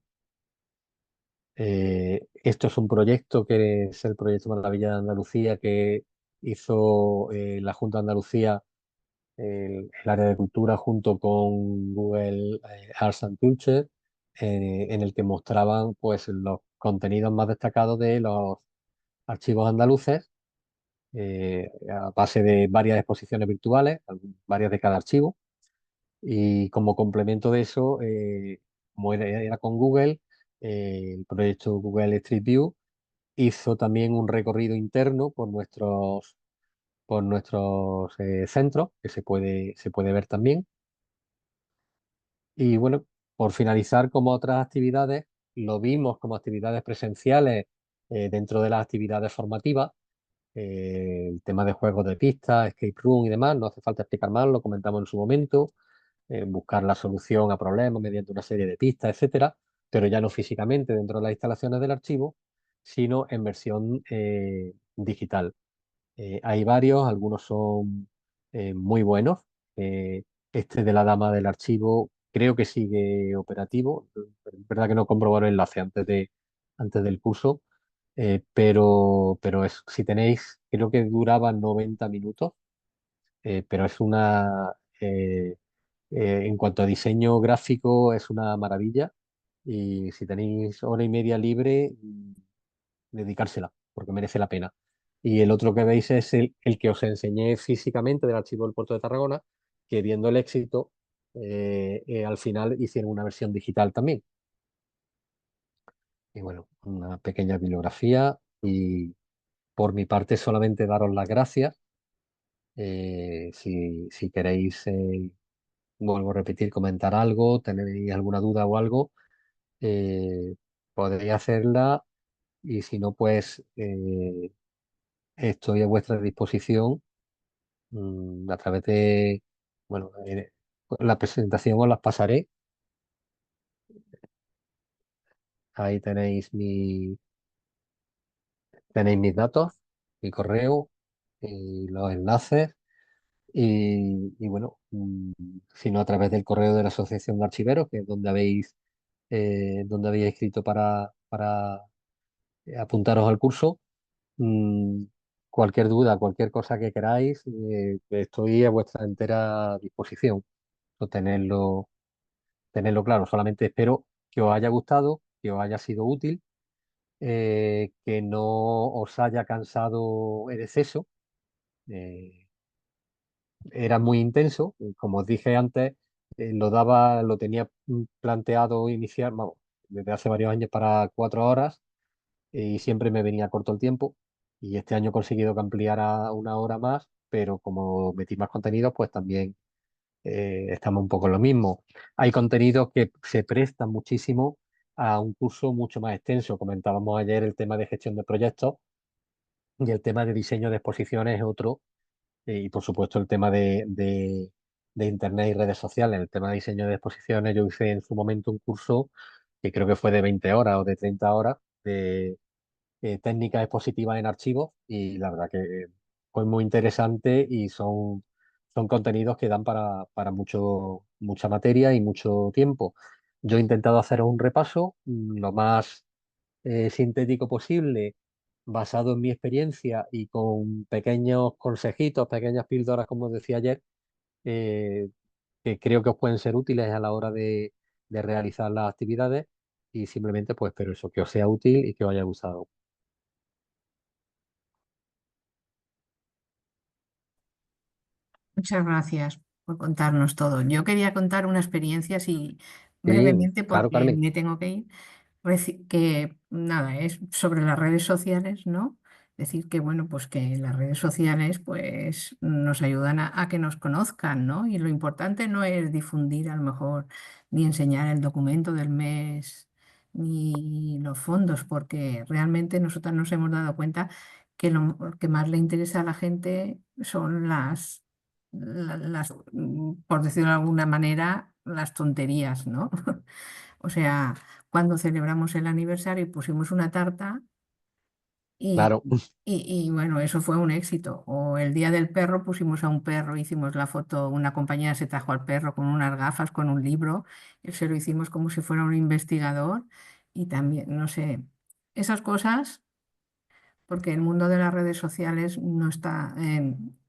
Esto es un proyecto que es el proyecto Maravilla de Andalucía que hizo la Junta de Andalucía, el área de cultura, junto con Google Arts and Culture, en el que mostraban pues los contenidos más destacados de los archivos andaluces, a base de varias exposiciones virtuales, varias de cada archivo. Y como complemento de eso, como era con Google, el proyecto Google Street View hizo también un recorrido interno por nuestros centros, que se puede ver también. Y bueno, por finalizar, como otras actividades, lo vimos como actividades presenciales dentro de las actividades formativas. El tema de juegos de pista, escape room y demás, no hace falta explicar más, lo comentamos en su momento. Buscar la solución a problemas mediante una serie de pistas, etcétera, pero ya no físicamente dentro de las instalaciones del archivo, sino en versión digital. Hay varios, algunos son muy buenos. Eh, este de la Dama del Archivo creo que sigue operativo. Es verdad que no comprobar el enlace antes del curso, pero si tenéis, creo que duraba 90 minutos, pero es en cuanto a diseño gráfico, es una maravilla. Y si tenéis hora y media libre, dedicársela, porque merece la pena. Y el otro que veis es el que os enseñé físicamente del archivo del Puerto de Tarragona, que viendo el éxito, al final hicieron una versión digital también. Y bueno, una pequeña bibliografía. Y por mi parte, solamente daros las gracias. Si queréis, vuelvo a repetir, comentar algo, tenéis alguna duda o algo, podréis hacerla. Y si no, pues estoy a vuestra disposición a través de, bueno, la presentación os las pasaré. Ahí tenéis mis datos, mi correo y los enlaces. Y bueno, si no, a través del correo de la Asociación de Archiveros, que es donde habéis escrito para apuntaros al curso. Mm, Cualquier duda, cualquier cosa que queráis, estoy a vuestra entera disposición. O tenerlo claro. Solamente espero que os haya gustado, que os haya sido útil, que no os haya cansado en exceso. Eh, Era muy intenso, como os dije antes, lo tenía planteado iniciar, vamos, desde hace varios años para 4 horas, y siempre me venía corto el tiempo. Y este año he conseguido que ampliara una hora más, pero como metí más contenidos, pues también estamos un poco en lo mismo. Hay contenidos que se prestan muchísimo a un curso mucho más extenso. Comentábamos ayer el tema de gestión de proyectos y el tema de diseño de exposiciones es otro. Y por supuesto el tema de Internet y redes sociales. El tema de diseño de exposiciones, yo hice en su momento un curso que creo que fue de 20 horas o de 30 horas de técnicas expositivas en archivos, y la verdad que fue muy interesante y son son contenidos que dan para mucha materia y mucho tiempo. Yo he intentado hacer un repaso lo más sintético posible, basado en mi experiencia y con pequeños consejitos, pequeñas píldoras, como decía ayer, eh, que creo que os pueden ser útiles a la hora de realizar las actividades y simplemente pues espero eso, que os sea útil y que os haya gustado. Muchas gracias por contarnos todo. Yo quería contar una experiencia así Sí, brevemente claro, porque Carmen. me tengo que ir. Que nada, es sobre las redes sociales, ¿no? Decir que bueno, pues que las redes sociales pues nos ayudan a que nos conozcan, ¿no? Y lo importante no es difundir a lo mejor ni enseñar el documento del mes ni los fondos, porque realmente nosotros nos hemos dado cuenta que lo que más le interesa a la gente son por decirlo de alguna manera, las tonterías, ¿no? O sea, cuando celebramos el aniversario pusimos una tarta y, Claro, bueno, eso fue un éxito. O el día del perro pusimos a un perro, hicimos la foto, una compañera se trajo al perro con unas gafas, con un libro, y se lo hicimos como si fuera un investigador y también, no sé, esas cosas, porque el mundo de las redes sociales no está,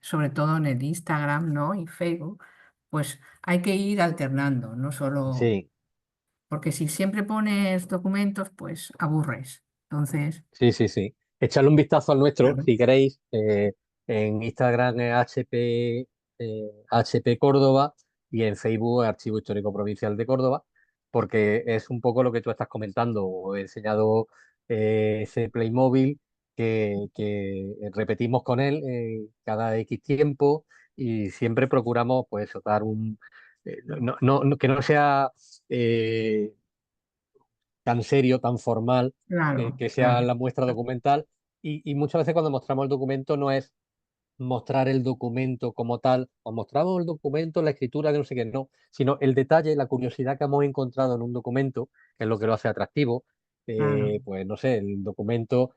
sobre todo en el Instagram, ¿no? Y Facebook, pues hay que ir alternando, no solo sí. porque si siempre pones documentos, pues aburres. Entonces, Sí, sí, sí. Echadle un vistazo al nuestro, claro. si queréis. En Instagram es HP Córdoba y en Facebook es Archivo Histórico Provincial de Córdoba, porque es un poco lo que tú estás comentando. He enseñado ese Playmobil que repetimos con él cada X tiempo y siempre procuramos pues dar que no sea eh, tan serio, tan formal, Claro, que sea claro. la muestra documental. Y muchas veces cuando mostramos el documento no es mostrar el documento como tal, o mostramos el documento, la escritura de no sé qué, no, sino el detalle, la curiosidad que hemos encontrado en un documento, que es lo que lo hace atractivo. Claro. Pues no sé, el documento,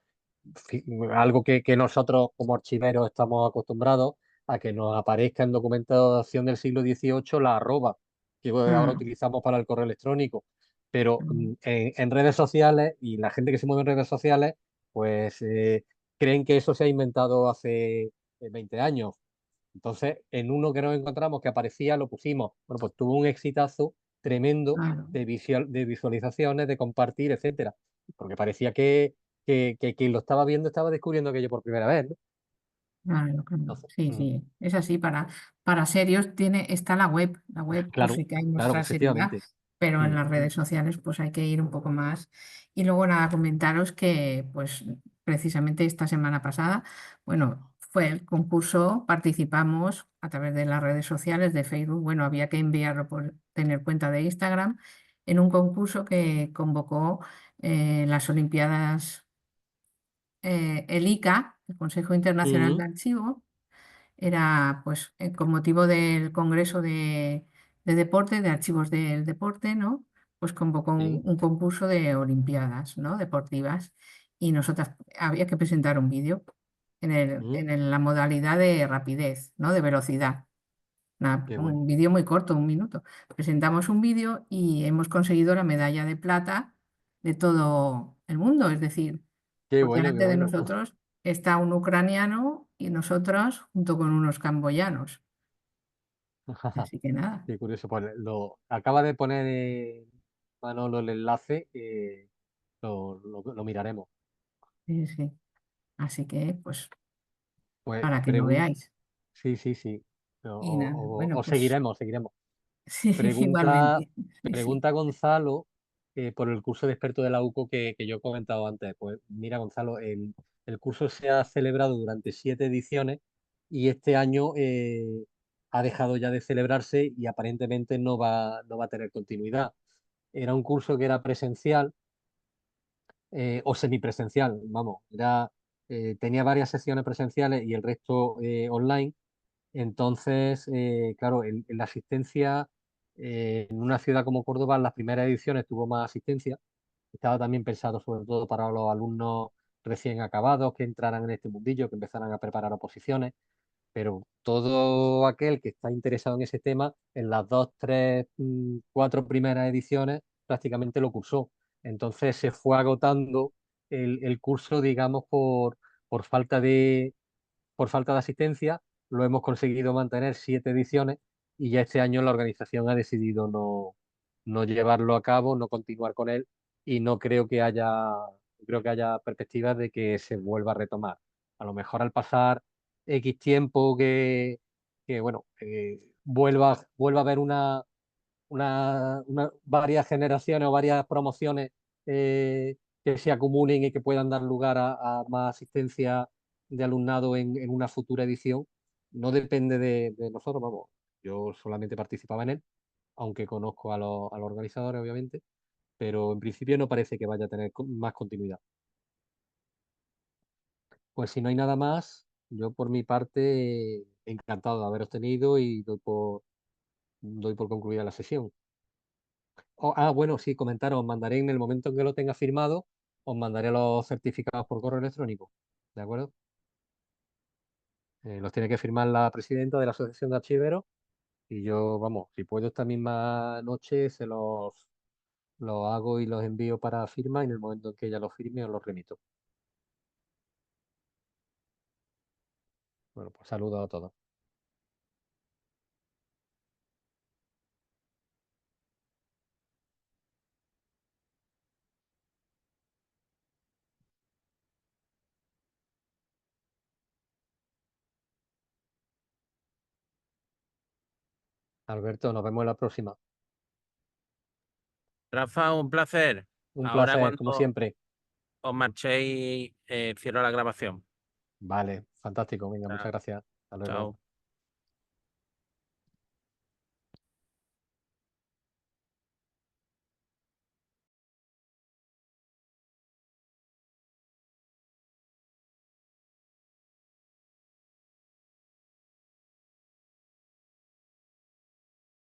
algo que nosotros como archiveros estamos acostumbrados a que nos aparezca en documentación del siglo XVIII la arroba, que ahora Mm, utilizamos para el correo electrónico. Pero mm, en redes sociales y la gente que se mueve en redes sociales, pues creen que eso se ha inventado hace 20 años. Entonces, en uno que nos encontramos que aparecía, lo pusimos. Bueno, pues tuvo un exitazo tremendo claro, de visualizaciones, de compartir, etcétera. Porque parecía que quien lo estaba viendo estaba descubriendo aquello por primera vez, ¿no? claro, claro. Entonces, Sí, sí. Es así, para serios está la web pues claro, sí que hay claro, nuestra seriedad, efectivamente. pero en Mm, las redes sociales pues hay que ir un poco más. Y luego nada, comentaros que pues precisamente esta semana pasada, bueno, fue el concurso, participamos a través de las redes sociales de Facebook, bueno, había que enviarlo por tener cuenta de Instagram, en un concurso que convocó las Olimpiadas, el ICA, el Consejo Internacional mm, de Archivo, era pues con motivo del Congreso de Deporte, de Archivos del Deporte, ¿no? Pues convocó sí, un concurso de Olimpiadas, ¿no? Deportivas y nosotras había que presentar un vídeo mm, la modalidad de rapidez, ¿no? De velocidad. qué bueno. Un vídeo muy corto, un minuto. Presentamos un vídeo y hemos conseguido la medalla de plata de todo el mundo, es decir, Qué por bueno, qué delante de bueno. nosotros está un ucraniano y nosotros junto con unos camboyanos. Así que nada, Qué curioso. Pues acaba de poner Manolo el enlace, lo miraremos. sí, sí. Así que, pues, Pues para que lo veáis. sí, sí, sí. Y nada, bueno, O pues seguiremos, seguiremos. sí, Pregunta, igualmente. Sí, sí. pregunta Gonzalo por el curso de experto de la UCO que yo he comentado antes. Pues mira, Gonzalo, el curso se ha celebrado durante 7 ediciones y este año ha dejado ya de celebrarse y aparentemente no va a tener continuidad. Era un curso que era presencial o semipresencial, vamos, tenía varias sesiones presenciales y el resto online. Entonces, claro, la asistencia en una ciudad como Córdoba, en las primeras ediciones tuvo más asistencia. Estaba también pensado sobre todo para los alumnos recién acabados que entraran en este mundillo, que empezaran a preparar oposiciones. pero todo aquel que está interesado en ese tema, en las 2, 3, 4 primeras ediciones, prácticamente lo cursó. Entonces se fue agotando el curso, digamos, por falta por falta de asistencia. Lo hemos conseguido mantener 7 ediciones y ya este año la organización ha decidido no llevarlo a cabo, no continuar con él y creo que haya perspectivas de que se vuelva a retomar. A lo mejor al pasar X tiempo que bueno, vuelva a haber varias generaciones o varias promociones que se acumulen y que puedan dar lugar a más asistencia de alumnado en una futura edición. No depende de nosotros, vamos. Yo solamente participaba en él, aunque conozco a los organizadores, obviamente, pero en principio no parece que vaya a tener más continuidad. Pues si no hay nada más, yo por mi parte encantado de haberos tenido y doy por concluida la sesión. Bueno, sí, comentaros, os mandaré en el momento en que lo tenga firmado, os mandaré los certificados por correo electrónico, ¿de acuerdo? Los tiene que firmar la presidenta de la Asociación de Archiveros y yo, vamos, si puedo esta misma noche, los hago y los envío para firma y en el momento en que ella los firme os los remito. Bueno, pues saludos a todos. Alberto, nos vemos en la próxima. Rafa, un placer. Un Ahora placer, cuando como siempre. os marchéis, cierro la grabación. Vale, fantástico. Venga, muchas Chao. gracias. Hasta luego. Chao.